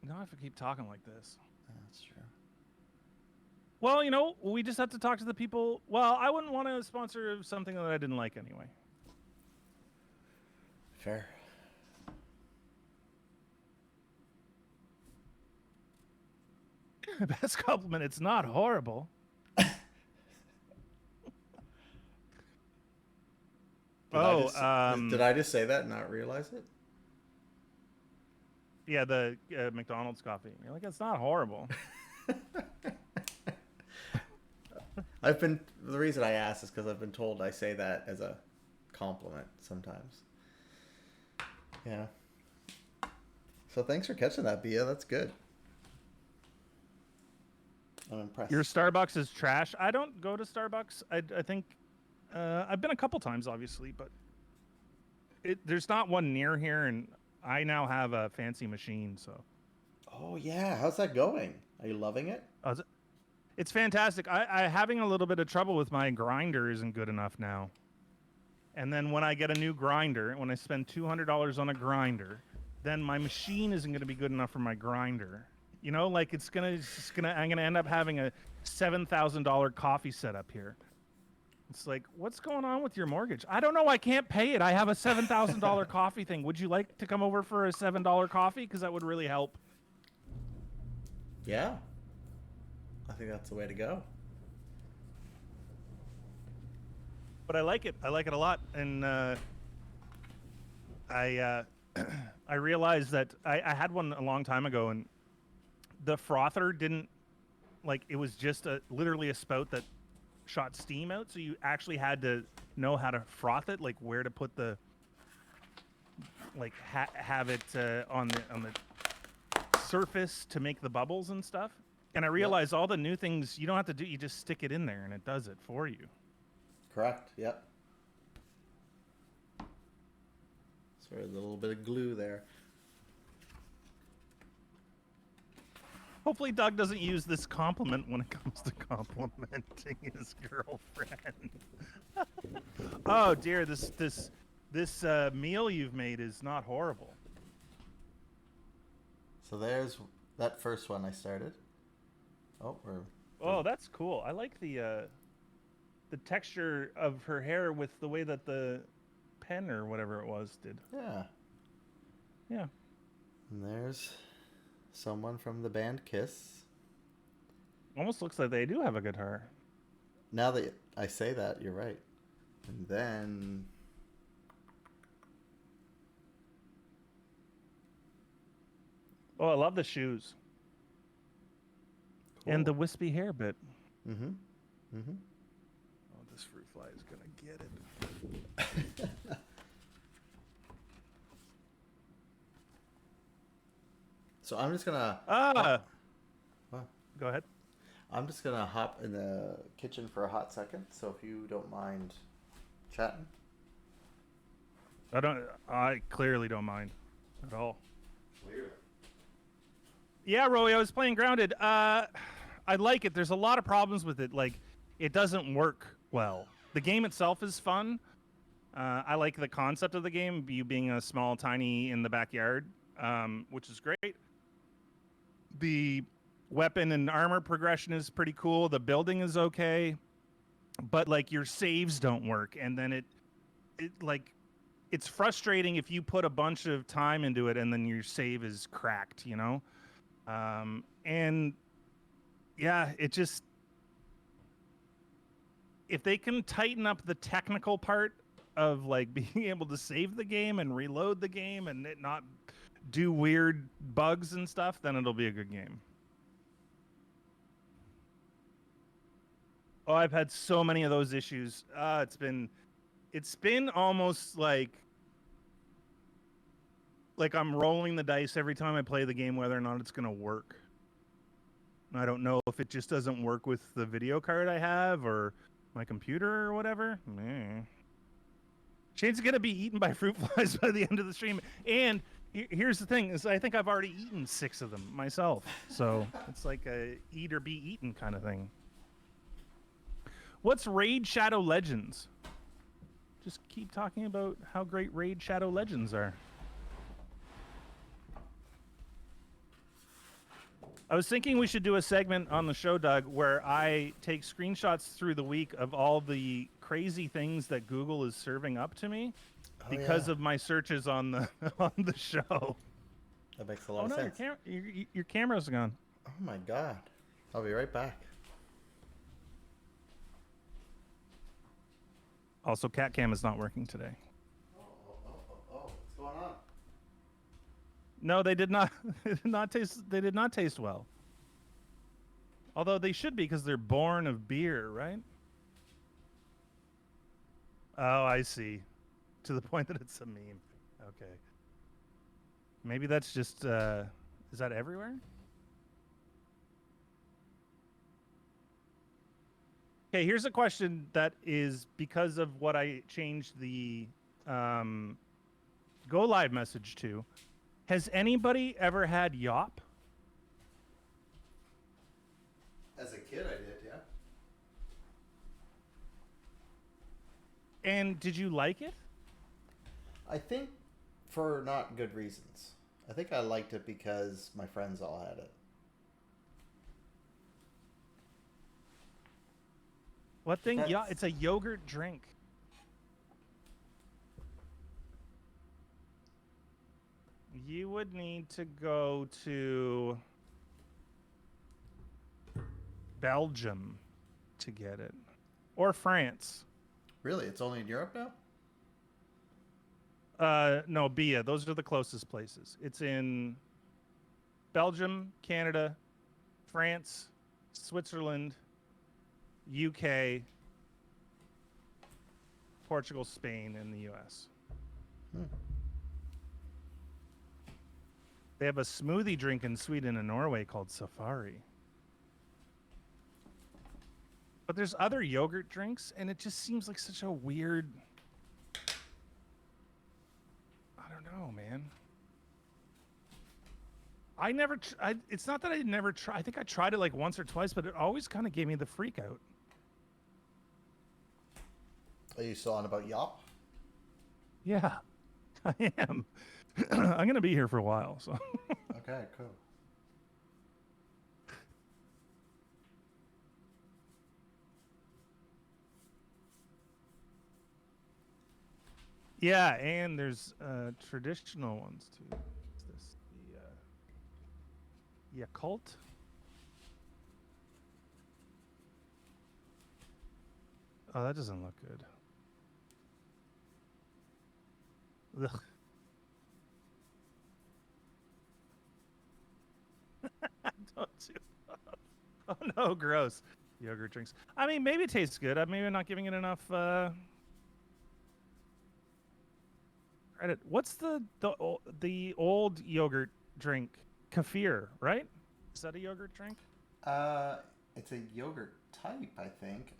No, I have to keep talking like this. That's true. Well, we just have to talk to the people. Well, I wouldn't want to sponsor something that I didn't like anyway. Fair. Best compliment. It's not horrible. Did I just say that and not realize it? Yeah, the McDonald's coffee. You're like, it's not horrible. The reason I asked is because I've been told I say that as a compliment sometimes. Yeah. So thanks for catching that, Bia. That's good. I'm impressed. Your Starbucks is trash. I don't go to Starbucks. I think I've been a couple times, obviously, but there's not one near here, and I now have a fancy machine. So. Oh yeah, how's that going? Are you loving it? It's fantastic. I having a little bit of trouble with my grinder isn't good enough now. And then when I get a new grinder, when I spend $200 on a grinder, then my machine isn't going to be good enough for my grinder. Like I'm gonna end up having a $7,000 coffee setup here. It's like, what's going on with your mortgage? I don't know. I can't pay it. I have a $7,000 coffee thing. Would you like to come over for a $7 coffee? Because that would really help. Yeah. I think that's the way to go. But I like it. I like it a lot. And I realized that I had one a long time ago, and the frother didn't, it was just literally a spout that shot steam out. So you actually had to know how to froth it, like where to put the, have it on the surface to make the bubbles and stuff. And I realized all the new things you don't have to do. You just stick it in there and it does it for you. Correct. Yep. Sort of a little bit of glue there. Hopefully Doug doesn't use this compliment when it comes to complimenting his girlfriend. Oh dear, this meal you've made is not horrible. So there's that first one I started. Oh, that's cool. I like the texture of her hair with the way that the pen or whatever it was did. Yeah. Yeah. And there's someone from the band Kiss. Almost looks like they do have a guitar. Now that I say that, you're right. And then oh, I love the shoes. Cool. And the wispy hair bit. Mm-hmm. Mm-hmm. Oh, this fruit fly is gonna get it. So I'm just gonna Go ahead. I'm just gonna hop in the kitchen for a hot second. So if you don't mind chatting. I clearly don't mind at all. Clearly. Yeah, Roy, I was playing Grounded. I like it. There's a lot of problems with it. Like, it doesn't work well. The game itself is fun. I like the concept of the game, you being a small, tiny in the backyard, which is great. The weapon and armor progression is pretty cool. The building is okay, but your saves don't work, and then it's frustrating if you put a bunch of time into it and then your save is cracked, and yeah, it just, if they can tighten up the technical part of being able to save the game and reload the game and it not do weird bugs and stuff, then it'll be a good game. Oh, I've had so many of those issues. It's been almost like I'm rolling the dice every time I play the game whether or not it's going to work. I don't know if it just doesn't work with the video card I have or my computer or whatever. Shane's going to be eaten by fruit flies by the end of the stream. And here's the thing, is I think I've already eaten 6 of them myself. So it's like a eat or be eaten kind of thing. What's Raid Shadow Legends? Just keep talking about how great Raid Shadow Legends are. I was thinking we should do a segment on the show, Doug, where I take screenshots through the week of all the crazy things that Google is serving up to me because of my searches on the on the show. That makes a lot of sense. Your camera's gone. Oh my god. I'll be right back. Also, cat cam is not working today. What's going on? No, they did not. They did not taste. They did not taste well. Although they should be, because they're born of beer, right? Oh, I see. To the point that it's a meme. Okay. Maybe that's just. Is that everywhere? Okay, here's a question that is because of what I changed the go live message to. Has anybody ever had Yop? As a kid, I did, yeah. And did you like it? I think for not good reasons. I think I liked it because my friends all had it. What thing? Yeah, it's a yogurt drink. You would need to go to Belgium to get it. Or France. Really? It's only in Europe now? No, Bia. Those are the closest places. It's in Belgium, Canada, France, Switzerland, UK, Portugal, Spain, and the US. They have a smoothie drink in Sweden and Norway called Safari. But there's other yogurt drinks, and it just seems like such a weird... I don't know, man. I never... it's not that I never tried. I think I tried it like once or twice, but it always kind of gave me the freak out. Are you still on about Yop? Yeah, I am. I'm going to be here for a while, so... Okay, cool. Yeah, and there's traditional ones too. What's this? The Yakult. Oh, that doesn't look good. Ugh. Don't do that. Oh no, gross. Yogurt drinks. I mean, maybe it tastes good. I'm maybe not giving it enough credit. What's the old yogurt drink? Kefir, right? Is that a yogurt drink? It's a yogurt type, I think.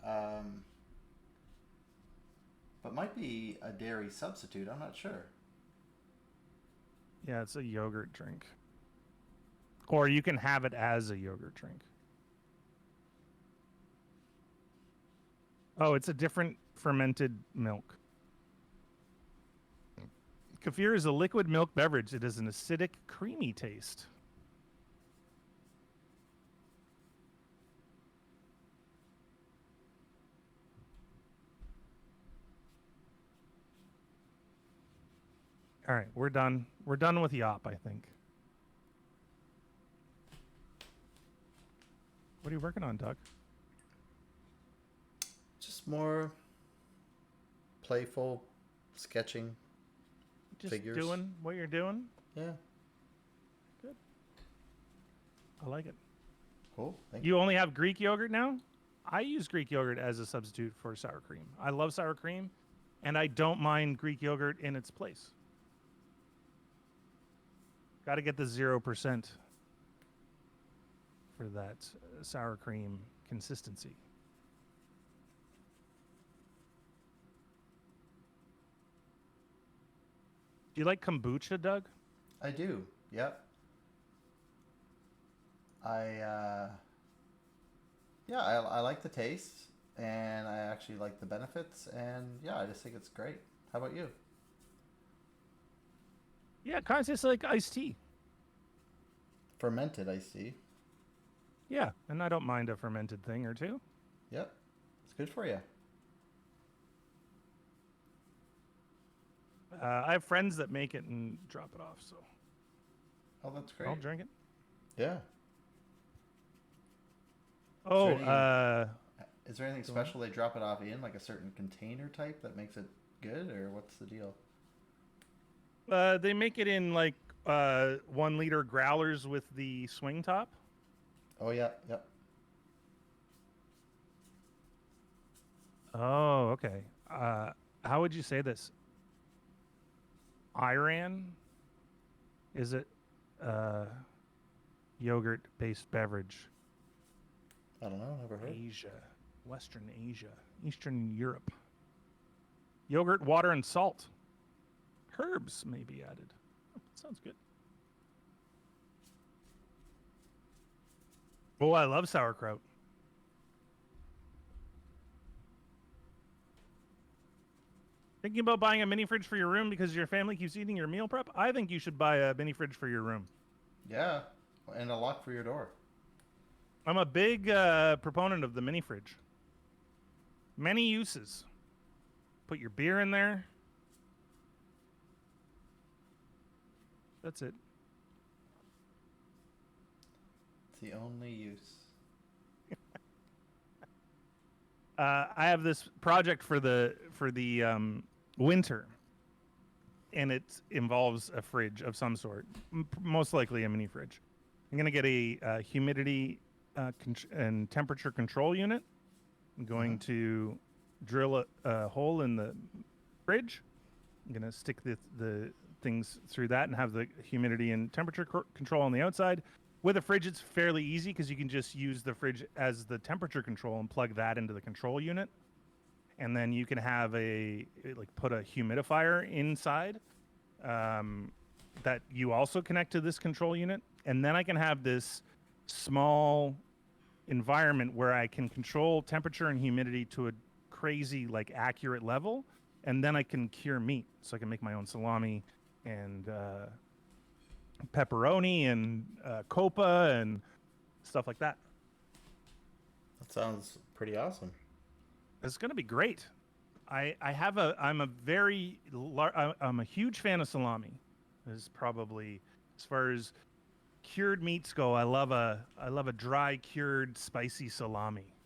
But might be a dairy substitute. I'm not sure. Yeah, it's a yogurt drink. Or you can have it as a yogurt drink. Oh, it's a different fermented milk. Kefir is a liquid milk beverage. It has an acidic, creamy taste. All right, we're done. We're done with Yop, I think. What are you working on, Doug? Just more playful sketching. Just figures. Doing what you're doing? Yeah. Good. I like it. Cool. Thank You only have Greek yogurt now? I use Greek yogurt as a substitute for sour cream. I love sour cream, and I don't mind Greek yogurt in its place. Got to get the 0% for that sour cream consistency. Do you like kombucha, Doug? I do. Yep. I like the taste. and I actually like the benefits. And yeah, I just think it's great. How about you? Yeah, it kind of tastes like iced tea. Fermented iced tea. Yeah, and I don't mind a fermented thing or two. Yep, it's good for you. I have friends that make it and drop it off, so Oh, that's I'll great. drink it. Yeah. Is there Oh, any is there anything go on. special they drop it off in, like a certain container type that makes it good, or what's the deal? They make it in like 1 liter growlers with the swing top. Oh yeah, yep. Oh, okay. How would you say this? Iran? Is it uh, yogurt-based beverage? I don't know. Never heard. Asia, Western Asia, Eastern Europe. Yogurt, water, and salt. Herbs may be added. Oh, sounds good. Oh, I love sauerkraut. Thinking about buying a mini fridge for your room because your family keeps eating your meal prep? I think you should buy a mini fridge for your room. Yeah, and a lock for your door. I'm a big proponent of the mini fridge. Many uses. Put your beer in there. That's it. It's the only use. I have this project for the winter, and it involves a fridge of some sort, most likely a mini fridge. I'm gonna get a humidity and temperature control unit. I'm going to drill a hole in the fridge. I'm gonna stick the things through that and have the humidity and temperature control on the outside. With a fridge, it's fairly easy because you can just use the fridge as the temperature control and plug that into the control unit. And then you can have put a humidifier inside that you also connect to this control unit. And then I can have this small environment where I can control temperature and humidity to a crazy, accurate level. And then I can cure meat. So I can make my own salami and pepperoni and copa and stuff like that. That sounds pretty awesome. It's going to be great. I'm a huge fan of salami. Is probably, as far as cured meats go, I love a dry cured spicy salami.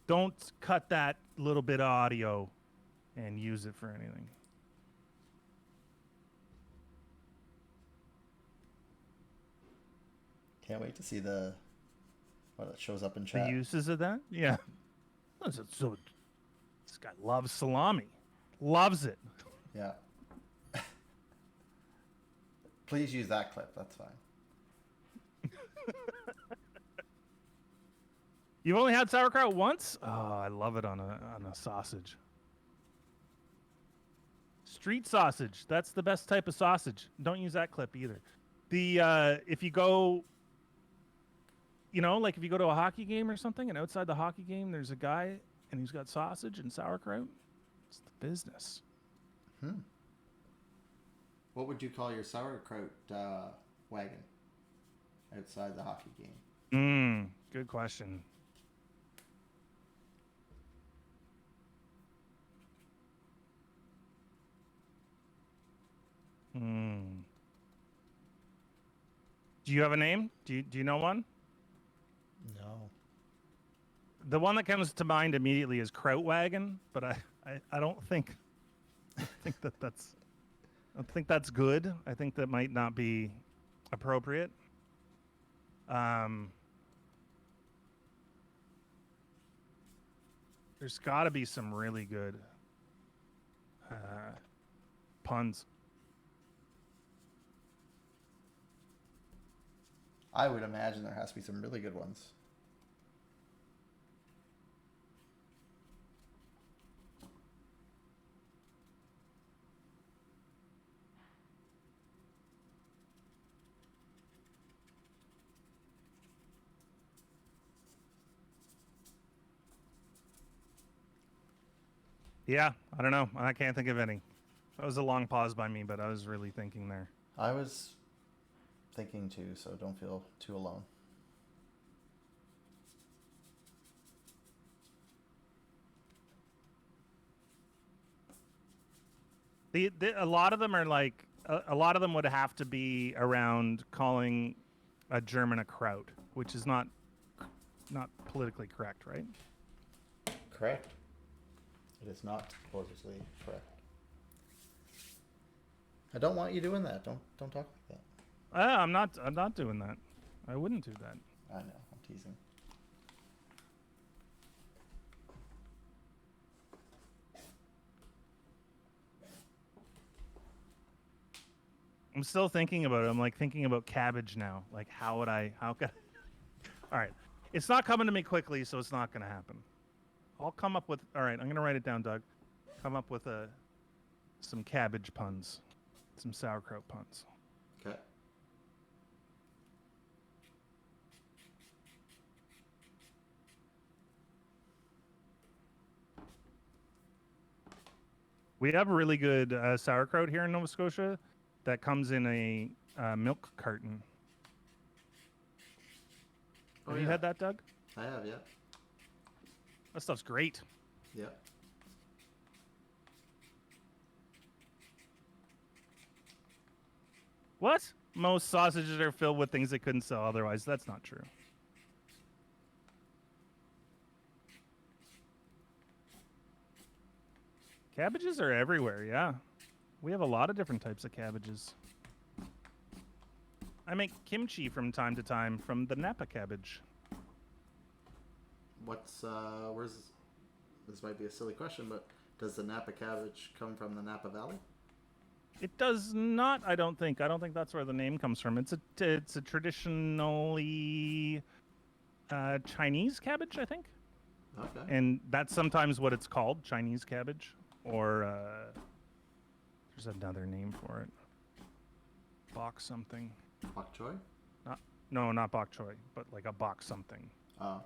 Don't cut that little bit of audio and use it for anything. Can't wait to see what it shows up in The chat. uses of that? Yeah. So this guy loves salami. Loves it. Yeah. Please use that clip. That's fine. You've only had sauerkraut once? Oh, I love it on a sausage. Street sausage. That's the best type of sausage. Don't use that clip either. If you go, if you go to a hockey game or something, and outside the hockey game there's a guy and he's got sausage and sauerkraut, it's the business. What would you call your sauerkraut wagon outside the hockey game? Good question. Do you have a name? Do you know one? No. The one that comes to mind immediately is Krautwagen, but I don't think that's good. I think that might not be appropriate. There's got to be some really good puns. I would imagine there has to be some really good ones. Yeah, I don't know. I can't think of any. That was a long pause by me, but I was really thinking there. I was thinking too, so don't feel too alone. A lot of them are like a lot of them would have to be around calling a German a kraut, which is not politically correct, right? Correct. It is not politically correct. I don't want you doing that. Don't talk like that. I'm not doing that. I wouldn't do that. I know. I'm teasing. I'm still thinking about it. I'm like thinking about cabbage now. Like how could All right. It's not coming to me quickly, so it's not going to happen. I'll come up with all right, I'm going to write it down, Doug. Come up with some cabbage puns. Some sauerkraut puns. Okay. We have really good sauerkraut here in Nova Scotia that comes in a milk carton. Oh, Have you had that, Doug? I have, yeah. That stuff's great. Yeah. What? Most sausages are filled with things they couldn't sell otherwise. That's not true. Cabbages are everywhere, yeah. We have a lot of different types of cabbages. I make kimchi from time to time from the Napa cabbage. Where's this might be a silly question, but does the Napa cabbage come from the Napa Valley? It does not, I don't think. I don't think that's where the name comes from. It's a traditionally Chinese cabbage, I think. Okay. And that's sometimes what it's called, Chinese cabbage. Or there's another name for it. Bok something. Bok choy? No, not bok choy, but like a bok something. Oh.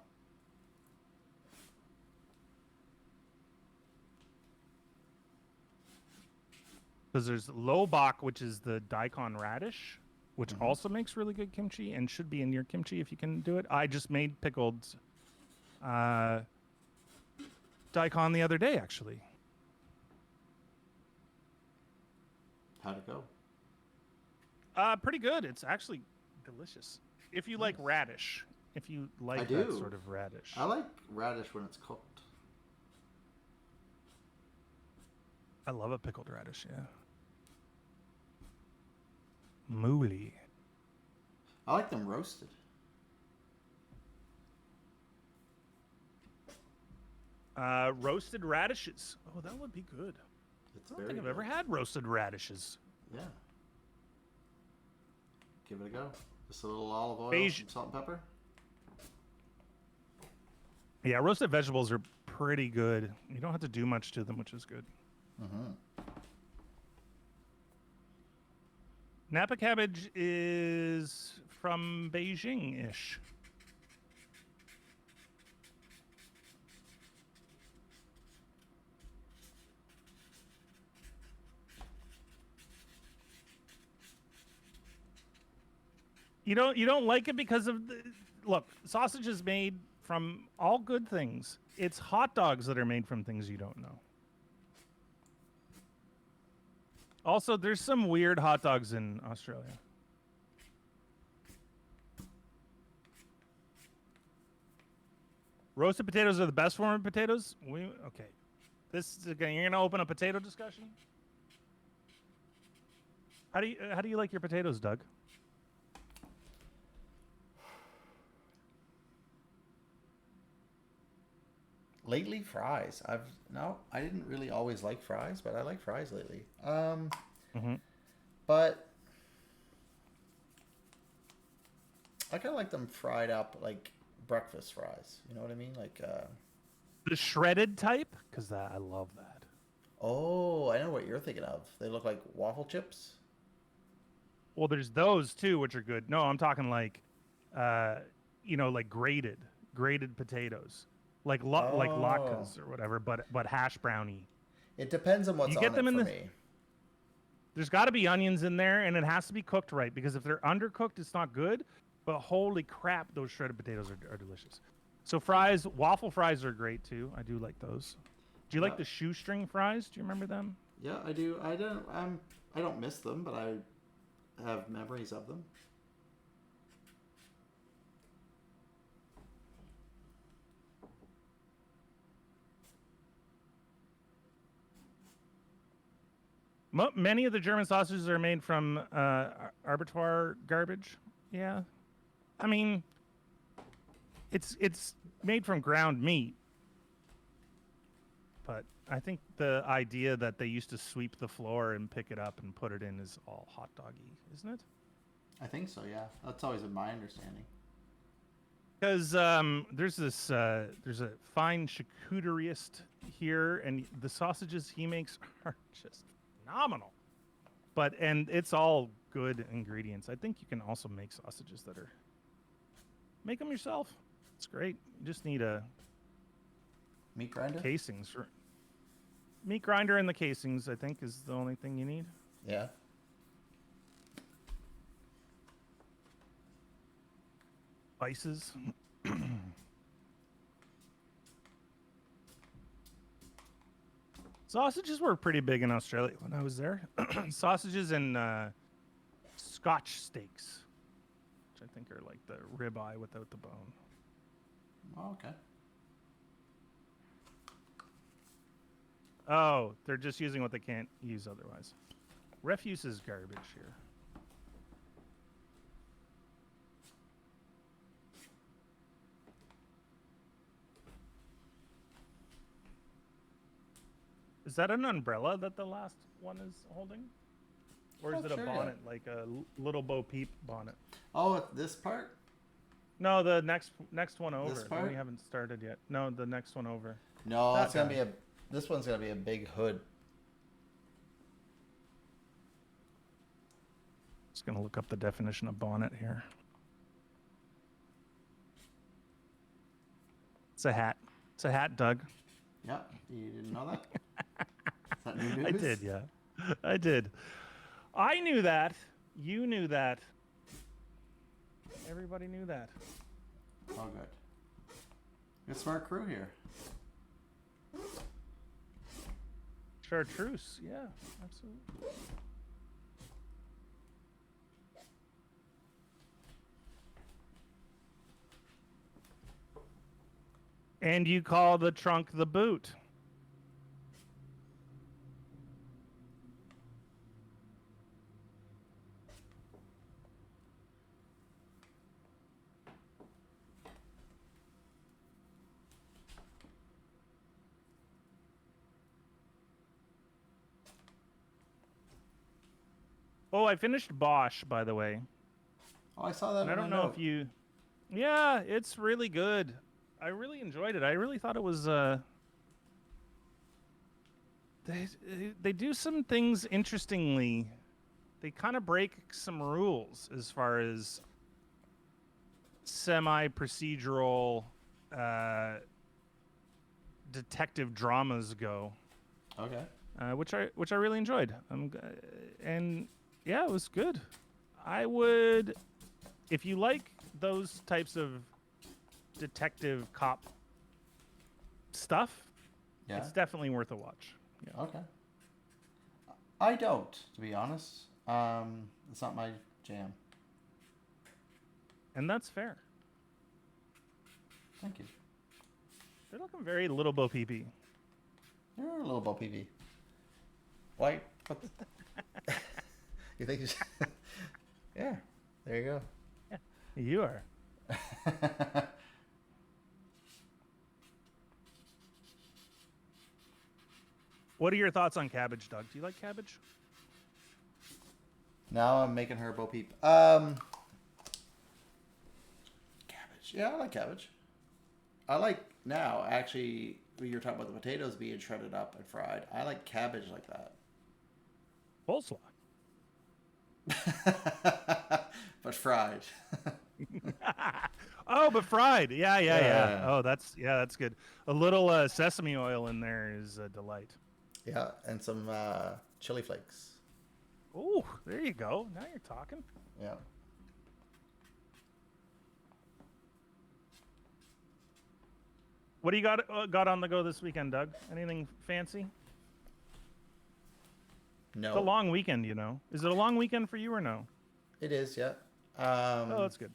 Because there's lobak, which is the daikon radish, which also makes really good kimchi and should be in your kimchi if you can do it. I just made pickled daikon the other day, actually. How'd it go? Pretty good. It's actually delicious. If you like radish. If you like that sort of radish. I like radish when it's cooked. I love a pickled radish, yeah. Mooli. I like them roasted. Roasted radishes. Oh, that would be good. I don't think I've ever had roasted radishes. Yeah. Give it a go. Just a little olive oil, some salt and pepper. Yeah, roasted vegetables are pretty good. You don't have to do much to them, which is good. Napa cabbage is from Beijing-ish. You don't like it because of look, sausage is made from all good things. It's hot dogs that are made from things you don't know. Also, there's some weird hot dogs in Australia. Roasted potatoes are the best form of potatoes? Okay. You're gonna open a potato discussion? How do you like your potatoes, Doug? Lately, fries. I didn't really always like fries, but I like fries lately. But I kind of like them fried up, like breakfast fries. You know what I mean? Like the shredded type, because I love that. Oh, I know what you're thinking of. They look like waffle chips. Well, there's those too, which are good. No, I'm talking like, like grated potatoes. Like latkes or whatever, but hash brownie. It depends on what's You get on them it in for the. me. There's got to be onions in there, and it has to be cooked right because if they're undercooked, it's not good. But holy crap, those shredded potatoes are delicious. So fries, waffle fries are great too. I do like those. Do you like the shoestring fries? Do you remember them? Yeah, I do. I don't miss them, but I have memories of them. Many of the German sausages are made from abattoir garbage. Yeah, I mean, it's made from ground meat, but I think the idea that they used to sweep the floor and pick it up and put it in is all hot doggy, isn't it? I think so. Yeah, that's always been my understanding. Because there's a fine charcuterist here, and the sausages he makes are just phenomenal. And it's all good ingredients. I think you can also make sausages that are make them yourself. It's great. You just need a meat grinder. Casings. Meat grinder and the casings, I think, is the only thing you need. Yeah. Spices. Sausages were pretty big in Australia when I was there. Sausages and Scotch steaks, which I think are like the ribeye without the bone. Oh, okay. Oh, they're just using what they can't use otherwise. Refuse is garbage here. Is that an umbrella that the last one is holding? Or is it a bonnet, like a little Bo Peep bonnet? Oh, this part? No, the next one over. This part? We haven't started yet. No, the next one over. No, it's gonna be this one's gonna be a big hood. Just gonna look up the definition of bonnet here. It's a hat. It's a hat, Doug. Yeah, you didn't know that? Is that new news? I did, yeah. I did. I knew that. You knew that. Everybody knew that. Oh, good. Good smart crew here. Chartreuse, yeah, absolutely. And you call the trunk the boot. Oh, I finished Bosch, by the way. Oh, I saw that. And I don't know if you. Yeah, it's really good. I really enjoyed it. I really thought it was. They do some things interestingly. They kind of break some rules as far as semi-procedural detective dramas go. Okay. Which I really enjoyed. And yeah, it was good. I would, if you like those types of detective cop stuff, yeah, it's definitely worth a watch. Yeah. Okay. I don't, to be honest. It's not my jam. And that's fair. Thank you. They're looking very Little Bo Peep. You're a little Bo Peep. Why? You think? Yeah. There you go. Yeah. You are. What are your thoughts on cabbage, Doug? Do you like cabbage? Now I'm making her Bo Peep. Cabbage. Yeah, I like cabbage. I like now, actually, when you're talking about the potatoes being shredded up and fried, I like cabbage like that. Coleslaw. But fried. Oh, but fried. Yeah. Oh, that's good. A little sesame oil in there is a delight. Yeah, and some chili flakes. Oh, there you go. Now you're talking. Yeah. What do you got on the go this weekend, Doug? Anything fancy? It's a No, long weekend, you know. Is it a long weekend for you or no? it is. Yeah. Oh, that's good.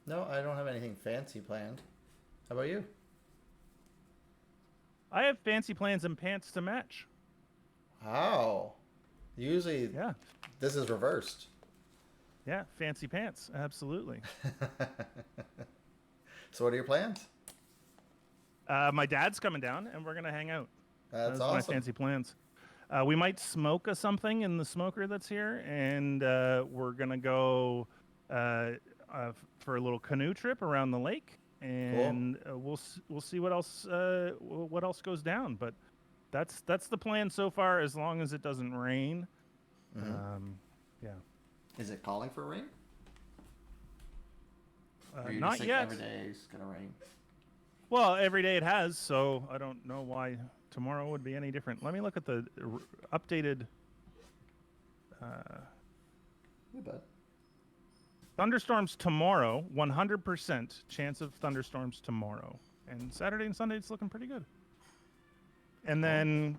No, I don't have anything fancy planned. How about you? I have fancy plans and pants to match. How? Usually, Yeah. this is reversed. Yeah, fancy pants. Absolutely. So, what are your plans? My dad's coming down, and we're gonna hang out. That's my awesome. fancy plans. We might smoke something in the smoker that's here, and we're gonna go for a little canoe trip around the lake, and we'll see what else goes down. But that's the plan so far, as long as it doesn't rain. Yeah. Is it calling for rain? Or you Not just think yet. every day is gonna rain? Well, every day it has, so I don't know why tomorrow would be any different. Let me look at the updated You bet. thunderstorms tomorrow. 100% chance of thunderstorms tomorrow, and Saturday and Sunday it's looking pretty good. And then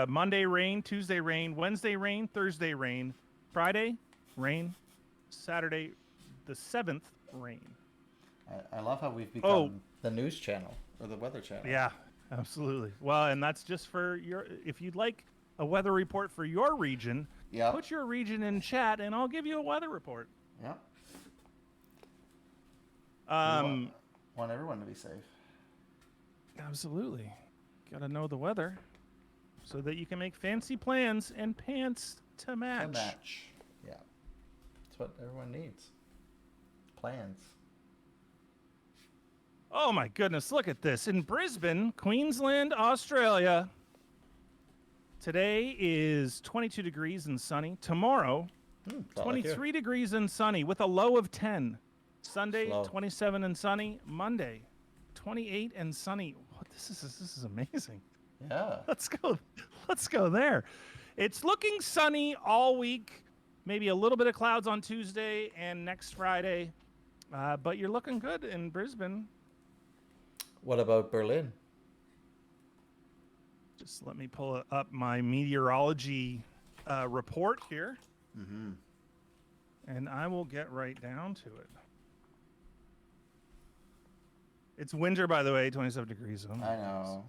Monday rain, Tuesday rain, Wednesday rain, Thursday rain, Friday rain, Saturday the 7th rain. I love how we've become the news channel or the weather channel. Yeah, absolutely. Well, and that's just for if you'd like a weather report for your region, put your region in chat and I'll give you a weather report. Yeah. Want everyone to be safe. Absolutely. Got to know the weather so that you can make fancy plans and pants to match. To match. Yeah. That's what everyone needs. Plans. Oh my goodness, look at this. In Brisbane, Queensland, Australia, today is 22 degrees and sunny. Tomorrow, 23 degrees and sunny with a low of 10. Sunday, 27 and sunny. Monday, 28 and sunny. What, this is amazing. Yeah. Let's go there. It's looking sunny all week. Maybe a little bit of clouds on Tuesday and next Friday. But you're looking good in Brisbane. What about Berlin? Just let me pull up my meteorology report here. And I will get right down to it. It's winter, by the way, 27 degrees. Oh, I know.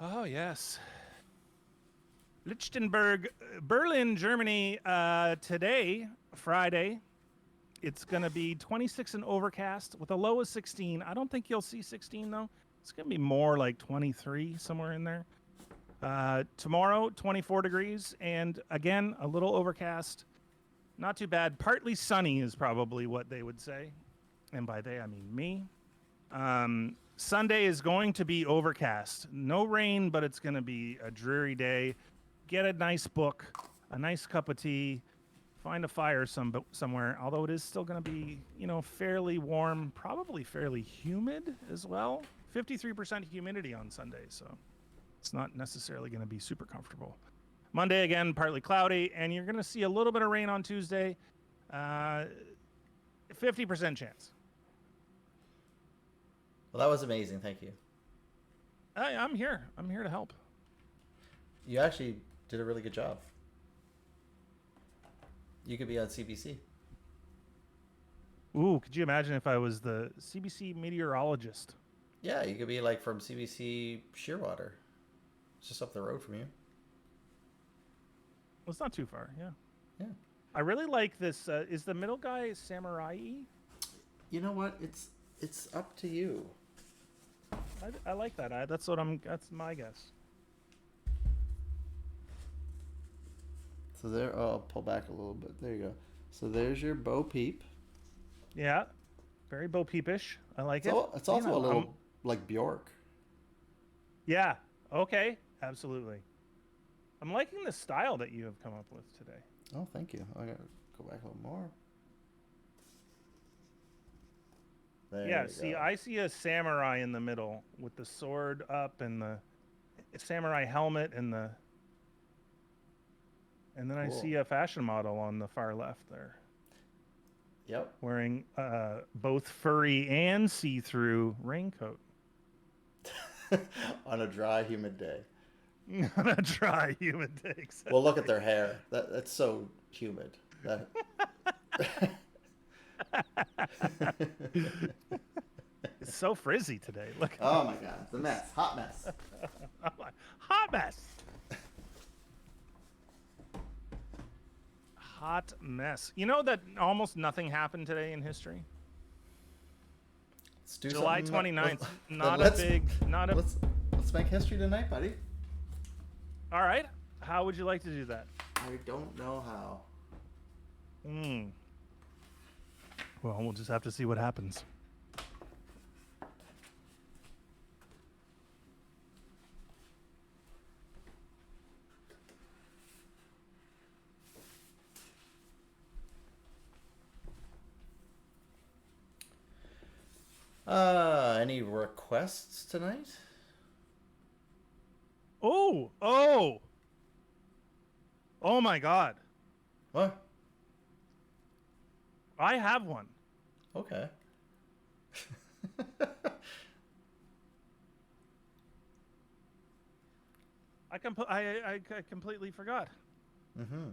Oh, yes. Lichtenberg, Berlin, Germany, today, Friday. It's going to be 26 and overcast with a low of 16. I don't think you'll see 16, though. It's going to be more like 23, somewhere in there. Tomorrow, 24 degrees, and again, a little overcast. Not too bad. Partly sunny is probably what they would say. And by they, I mean me. Sunday is going to be overcast. No rain, but it's going to be a dreary day. Get a nice book, a nice cup of tea. Find a fire somewhere, although it is still going to be, fairly warm, probably fairly humid as well. 53% humidity on Sunday, so it's not necessarily going to be super comfortable. Monday, again, partly cloudy, and you're going to see a little bit of rain on Tuesday. 50% chance. Well, that was amazing. Thank you. I'm here. I'm here to help. You actually did a really good job. You could be on CBC. Ooh, could you imagine if I was the CBC meteorologist? Yeah, you could be like from CBC Shearwater. It's just up the road from you. Well, it's not too far, yeah. Yeah. I really like this. Is the middle guy samurai-y? You know what? It's up to you. I like that. That's my guess. So there, I'll pull back a little bit. There you go. So there's your Bo Peep. Yeah, very Bo Peepish. I like it. It's also a little like Bjork. Yeah. Okay. Absolutely. I'm liking the style that you have come up with today. Oh, thank you. I gotta go back a little more. There Yeah, you see, go. I see a samurai in the middle with the sword up and the samurai helmet and then I Cool. see a fashion model on the far left there Yep. wearing both furry and see-through raincoat On a dry, humid day. on a dry, humid day. Exactly. Well, look at their hair. That's so humid. That. It's so frizzy today. Look. Oh my God, it's a mess. Hot mess. Hot mess. Hot mess. You know that almost nothing happened today in history? Let's do July something. 29th. Then Not a let's- big, not a. Let's make history tonight, buddy. All right. How would you like to do that? I don't know how. Well, we'll just have to see what happens. Any requests tonight? Oh my God. What? I have one. Okay. I completely forgot. Mm-hmm.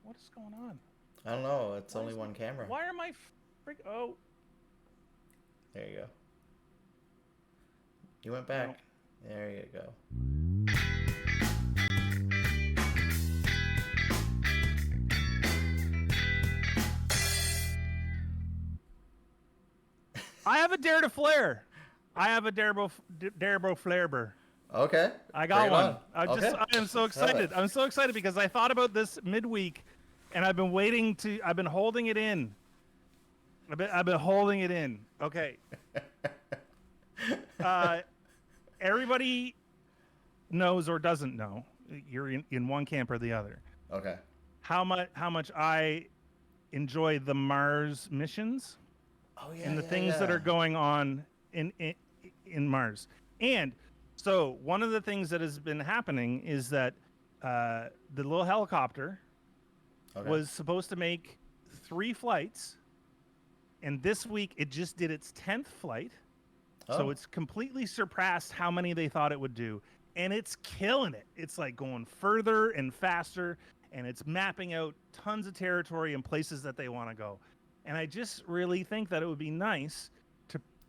What is going on? I don't know. It's Why only is one camera. Why are my Oh. There you go. You went back. No. There you go. I have a Dare to Flare. I have a Darebo Flareber. Okay. I got Bring it one. on. I am so excited. I'm so excited because I thought about this midweek, and I've been waiting to. I've been holding it in. I've been holding it in. Okay. Everybody knows or doesn't know. You're in one camp or the other. Okay. How much I enjoy the Mars missions. Oh yeah. And the things that are going on in Mars. And so one of the things that has been happening is that the little helicopter was supposed to make 3 flights, and this week it just did its 10th flight. So it's completely surpassed how many they thought it would do, and it's killing it. It's like going further and faster, and it's mapping out tons of territory and places that they want to go. And I just really think that it would be nice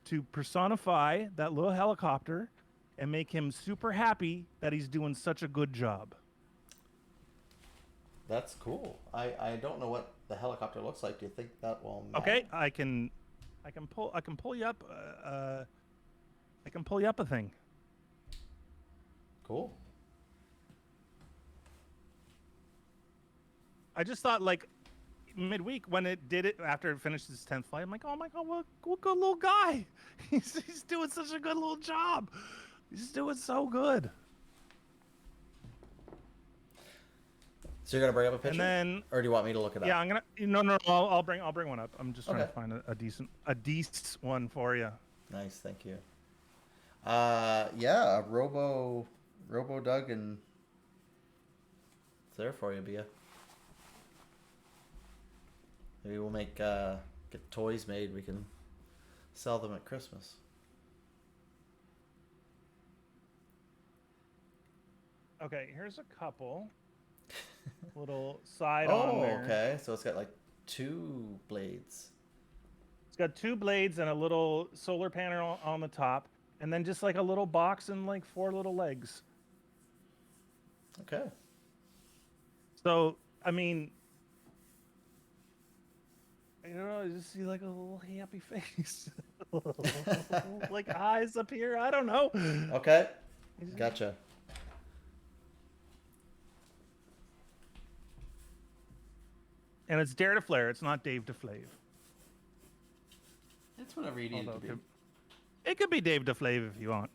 to personify that little helicopter and make him super happy that he's doing such a good job. That's cool. I don't know what the helicopter looks like. Do you think that will matter? Okay, I can pull you up I can pull you up a thing. Cool. I just thought, like, midweek when it did it after it finished its 10th flight, I'm like, oh my God, what good little guy. He's doing such a good little job. He's doing so good. So you're gonna bring up a picture, And then, or do you want me to look it up? yeah, I'm gonna. No, I'll bring one up. I'm just trying to Okay. find a decent one for you. Nice, thank you. Yeah, Robo Doug, and it's there for you, Bia. Maybe we'll make get toys made. We can sell them at Christmas. Okay, here's a couple little side on there. Oh, okay. So it's got like 2 blades. It's got 2 blades and a little solar panel on the top, and then just like a little box and like 4 little legs. Okay. So, I mean, you know, I just see like a little happy face, like eyes up here. I don't know. Okay. Gotcha. And it's Dare to Flare. It's not Dave to Flave. It's whatever you need it to be. It could be Dave to Flave if you want.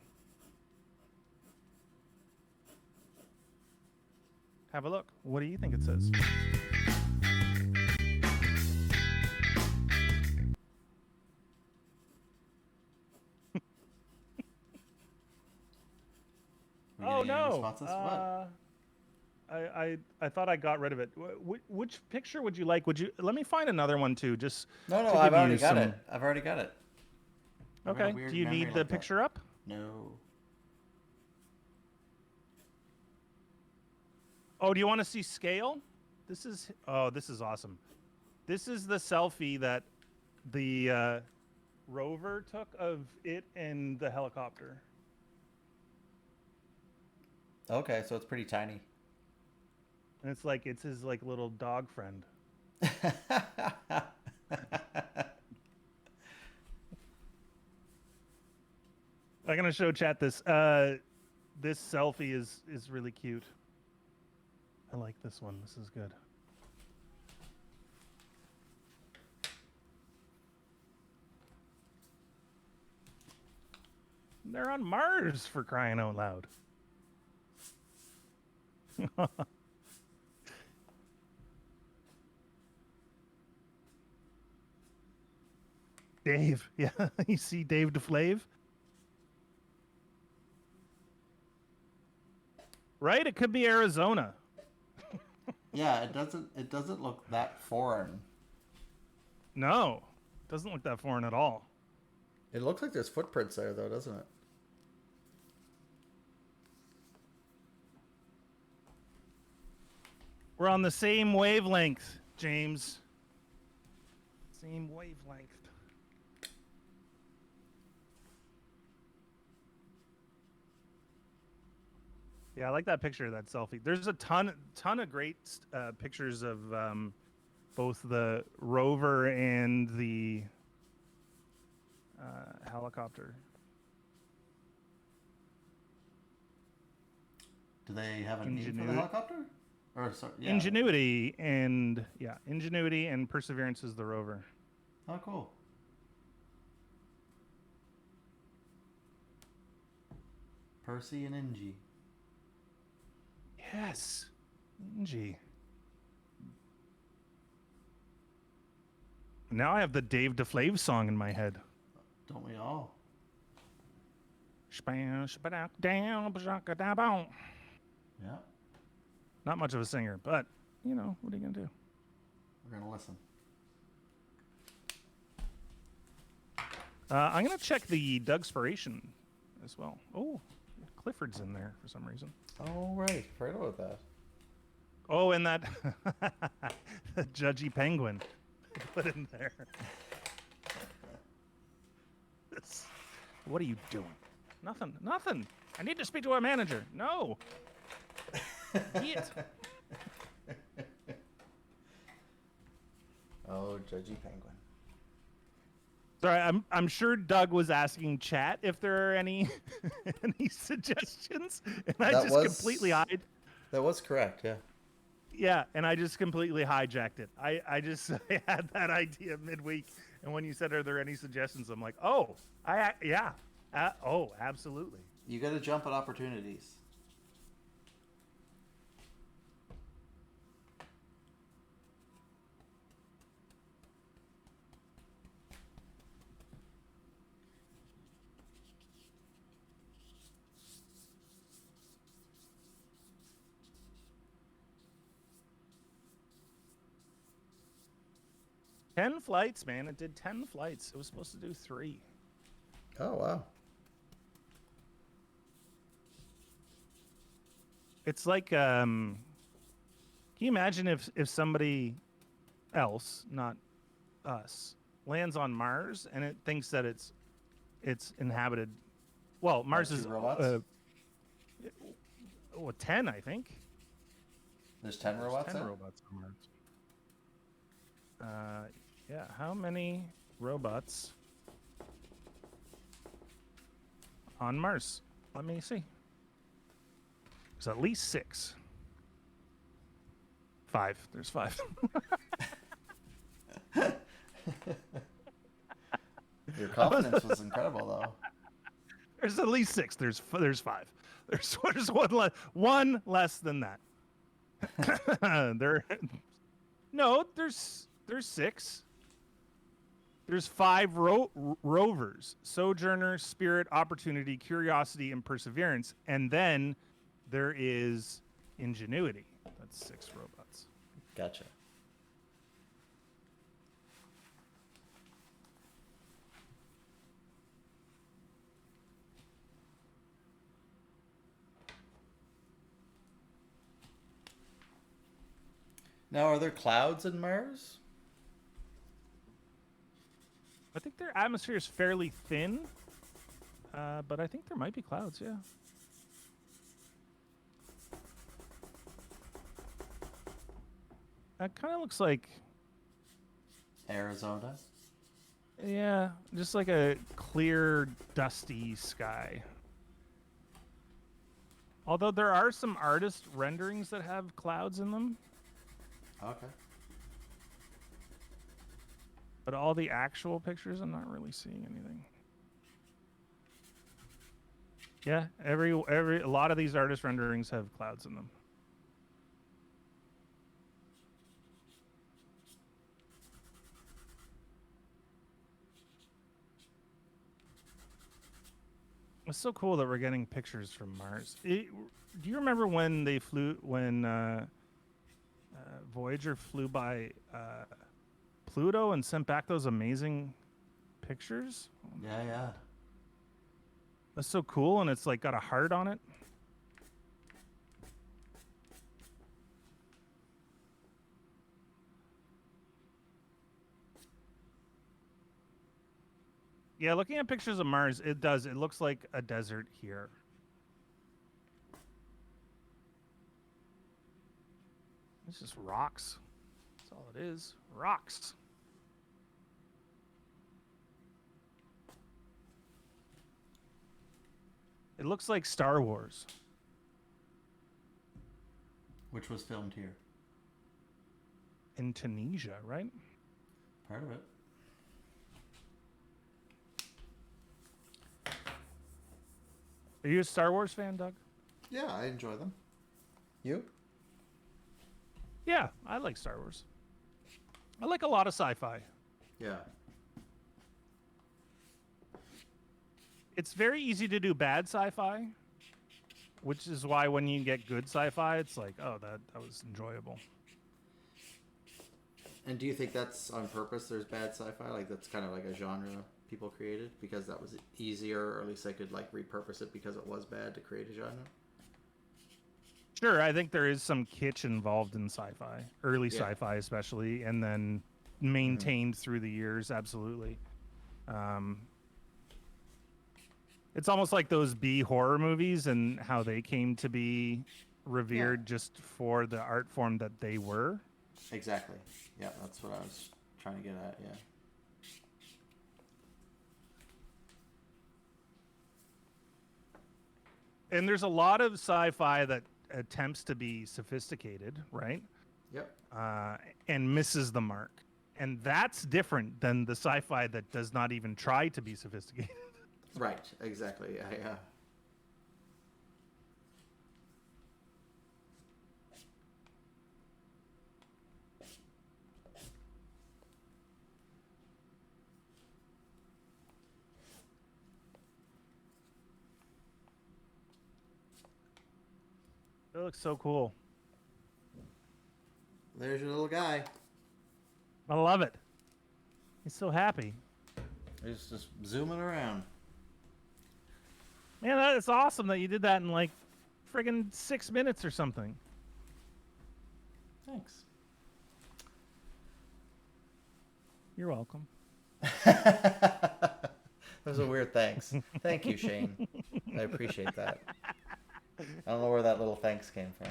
Have a look. What do you think it says? any responses? What? I thought I got rid of it. Which picture would you like? Would you let me find another one too? Just No, to I've give already you got some... it. I've already got it. I've got a Okay. weird Do you memory need the like that. picture up? No. Oh, do you want to see scale? This is awesome. This is the selfie that the rover took of it and the helicopter. Okay, so it's pretty tiny. And it's his like little dog friend. I'm gonna show chat this. This selfie is really cute. I like this one. This is good. They're on Mars, for crying out loud. Dave, yeah, you see Dave DeFlave? Right? It could be Arizona. Yeah, it doesn't look that foreign. No, doesn't look that foreign at all. It looks like there's footprints there, though, doesn't it? We're on the same wavelength, James. Same wavelength. Yeah, I like that picture of that selfie. There's a ton of great pictures of both the rover and the helicopter. Do they have a name for the helicopter? Or sorry, yeah. Ingenuity and Perseverance is the rover. Oh, cool. Percy and Ingy. Yes, Ingy. Now I have the Dave DeFlave song in my head. Don't we all? Yeah. Not much of a singer, but, you know, what are you going to do? We're going to listen. I'm going to check the Dougspiration as well. Oh, Clifford's in there for some reason. Oh, right. Forgot about that. Oh, and that the Judgy Penguin put in there. What are you doing? Nothing. I need to speak to our manager. No. Idiot. Oh, Judgy Penguin. Sorry, I'm sure Doug was asking chat if there are any any suggestions, and I completely hide. That was correct, yeah. Yeah, and I just completely hijacked it. I had that idea midweek, and when you said, "Are there any suggestions?" I'm like, "Oh, absolutely." You got to jump at opportunities. Ten flights, man. It did 10 flights. It was supposed to do 3. Oh, wow. It's like, can you imagine if somebody else, not us, lands on Mars and it thinks that it's inhabited? Well, Mars is robots? 10, I think. There's 10 robots. 10 robots on Mars. Yeah. How many robots on Mars? Let me see. There's at least 6. 5. There's 5. Your confidence was incredible, though. There's at least 6. There's 5. There's one less than that. There's 6. There's 5 rovers: Sojourner, Spirit, Opportunity, Curiosity, and Perseverance. And then there is Ingenuity. That's 6 robots. Gotcha. Now, are there clouds in Mars? I think their atmosphere is fairly thin, but I think there might be clouds, yeah. That kind of looks like, Arizona? yeah, just like a clear, dusty sky. Although there are some artist renderings that have clouds in them, Okay. but all the actual pictures, I'm not really seeing anything. Yeah, a lot of these artist renderings have clouds in them. It's so cool that we're getting pictures from Mars. Do you remember when they flew, when Voyager flew by Pluto and sent back those amazing pictures? Yeah, yeah. That's so cool, and it's like got a heart on it. Yeah, looking at pictures of Mars, it does. It looks like a desert here. It's just rocks. That's all it is. Rocks. It looks like Star Wars. Which was filmed here. In Tunisia, right? Part of it. Are you a Star Wars fan, Doug? Yeah, I enjoy them. You? Yeah, I like Star Wars. I like a lot of sci-fi. Yeah. It's very easy to do bad sci-fi, which is why when you get good sci-fi, it's like, oh, that was enjoyable. And do you think that's on purpose? There's bad sci-fi, like that's kind of like a genre people created because that was easier, or at least they could like repurpose it because it was bad to create a genre. Sure, I think there is some kitsch involved in sci-fi, early sci-fi especially, and then maintained through the years. Absolutely. It's almost like those B horror movies and how they came to be revered just for the art form that they were. Exactly. Yeah, that's what I was trying to get at. Yeah. And there's a lot of sci-fi that attempts to be sophisticated, right? Yep. And misses the mark. And that's different than the sci-fi that does not even try to be sophisticated. Right. Exactly. Yeah. Yeah. It looks so cool. There's your little guy. I love it. He's so happy. He's just zooming around. Man, that's awesome that you did that in like friggin' 6 minutes or something. Thanks. You're welcome. That was a weird thanks. Thank you, Shane. I appreciate that. I don't know where that little thanks came from.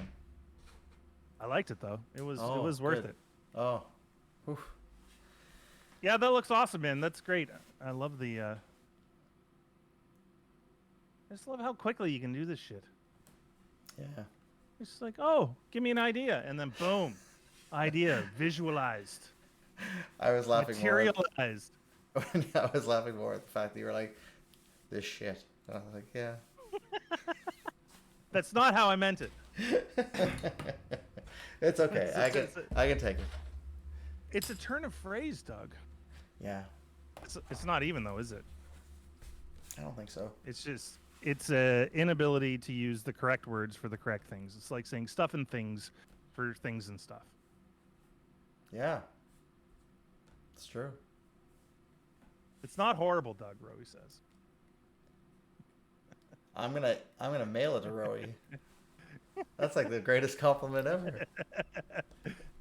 I liked it though. It was worth good. it. Oh. Whew. Yeah, that looks awesome, man. That's great. I love the I just love how quickly you can do this shit. Yeah. It's just like, oh, give me an idea, and then boom, idea visualized, I was laughing materialized. I was laughing more at the fact that you were like, this shit. And I was like, yeah. That's not how I meant it. It's okay. I can take it. It's a turn of phrase, Doug. Yeah. It's not even though, is it? I don't think so. It's just it's a inability to use the correct words for the correct things. It's like saying stuff and things for things and stuff. Yeah. It's true. It's not horrible, Doug, Rowie says. I'm gonna mail it to Rowie. That's like the greatest compliment ever.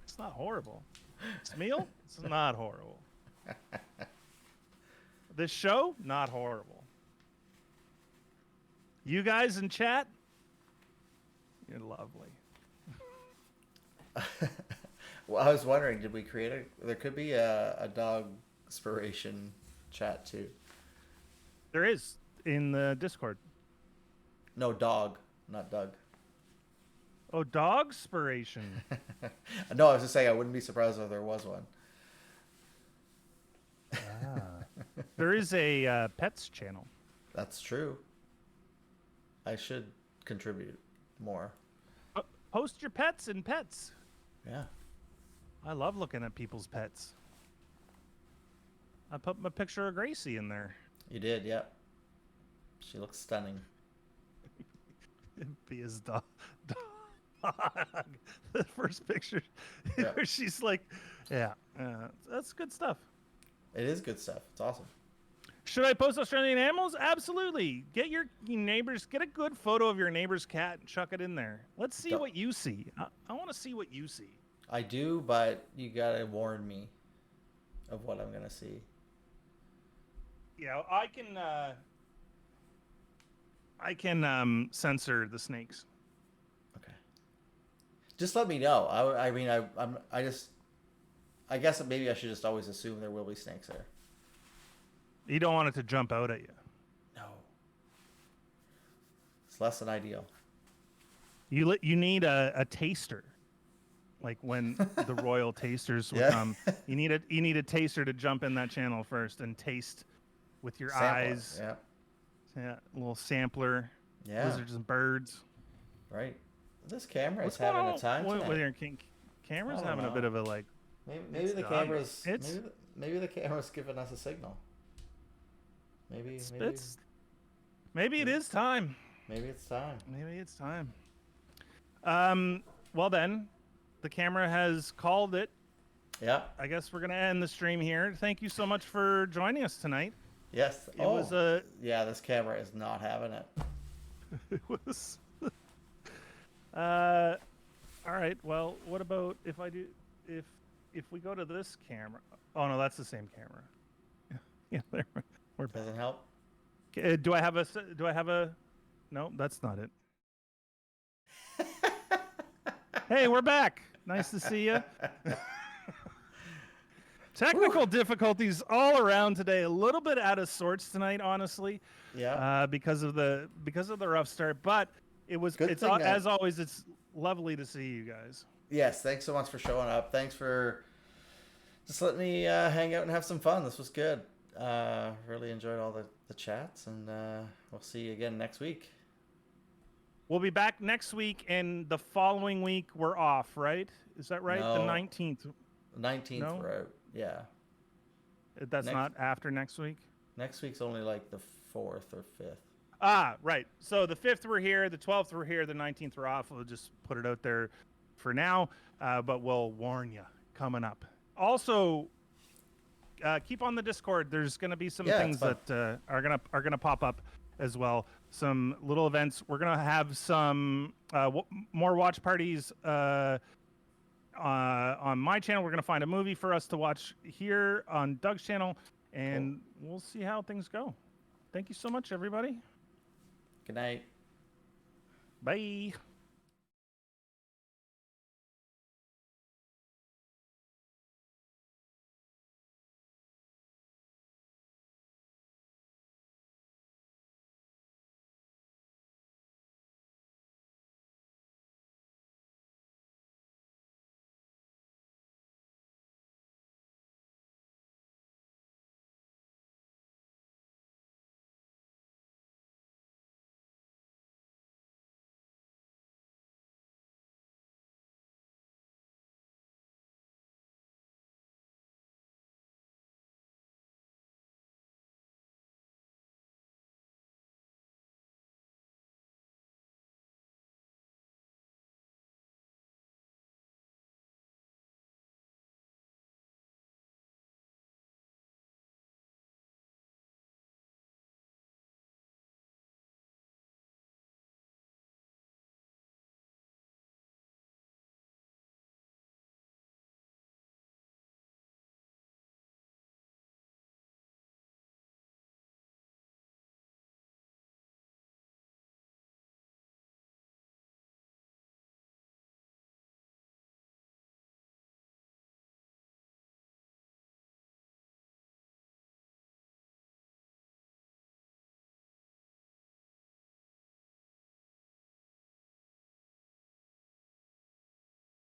It's not horrible. Smeal? It's not horrible. This show? Not horrible. You guys in chat? You're lovely. Well, I was wondering, did we create a? There could be a dog inspiration chat too. There is in the Discord. No, dog, not Doug. Oh, dog inspiration. No, I was just saying I wouldn't be surprised if there was one. There is a pets channel. That's true. I should contribute more. Post your pets and pets. Yeah. I love looking at people's pets. I put my picture of Gracie in there. You did, yeah. She looks stunning. Be his dog. The first picture Yeah. where she's like, yeah, that's good stuff. It is good stuff. It's awesome. Should I post Australian animals? Absolutely. Get your neighbors, get a good photo of your neighbor's cat and chuck it in there. Let's see what you see. I want to see what you see. I do, but you gotta warn me of what I'm gonna see. Yeah, I can censor the snakes. Okay. Just let me know. I guess maybe I should just always assume there will be snakes there. You don't want it to jump out at you. No. It's less than ideal. You need a taster, like when the royal tasters would come. You need a taster to jump in that channel first and taste with your eyes. Yeah. Yeah, a little sampler. Yeah. Lizards and birds. Right. This camera What's is having going on a time tonight. with your camera's I don't having a know. bit of a like. Maybe the done. camera's It's- maybe the camera's giving us a signal. Maybe Maybe it is time. maybe it's time. Maybe it's time. Well then, the camera has called it. Yeah. I guess we're gonna end the stream here. Thank you so much for joining us tonight. Yes. It was a. Yeah, this camera is not having it. It was. All right. Well, what about if I do if we go to this camera? Oh no, that's the same camera. Yeah, there. We're back. Doesn't help. Do I have a? No, that's not it. Hey, we're back. Nice to see you. Technical difficulties all around today. A little bit out of sorts tonight, honestly. Yeah. Because of the rough start, but as always, it's lovely to see you guys. Yes. Thanks so much for showing up. Thanks for just letting me hang out and have some fun. This was good. Really enjoyed all the chats, and we'll see you again next week. We'll be back next week, and the following week we're off, right? Is that right? No. The 19th. 19th, No? we're out. Yeah. That's not after next week? Next week's only like the 4th or 5th. Ah, right. So the 5th we're here, the 12th we're here, the 19th we're off. We'll just put it out there for now, but we'll warn you coming up. Also, keep on the Discord. There's going to be some things that are gonna pop up as well. Some little events. We're gonna have some more watch parties on my channel. We're gonna find a movie for us to watch here on Doug's channel, and we'll see how things go. Thank you so much, everybody. Good night. Bye.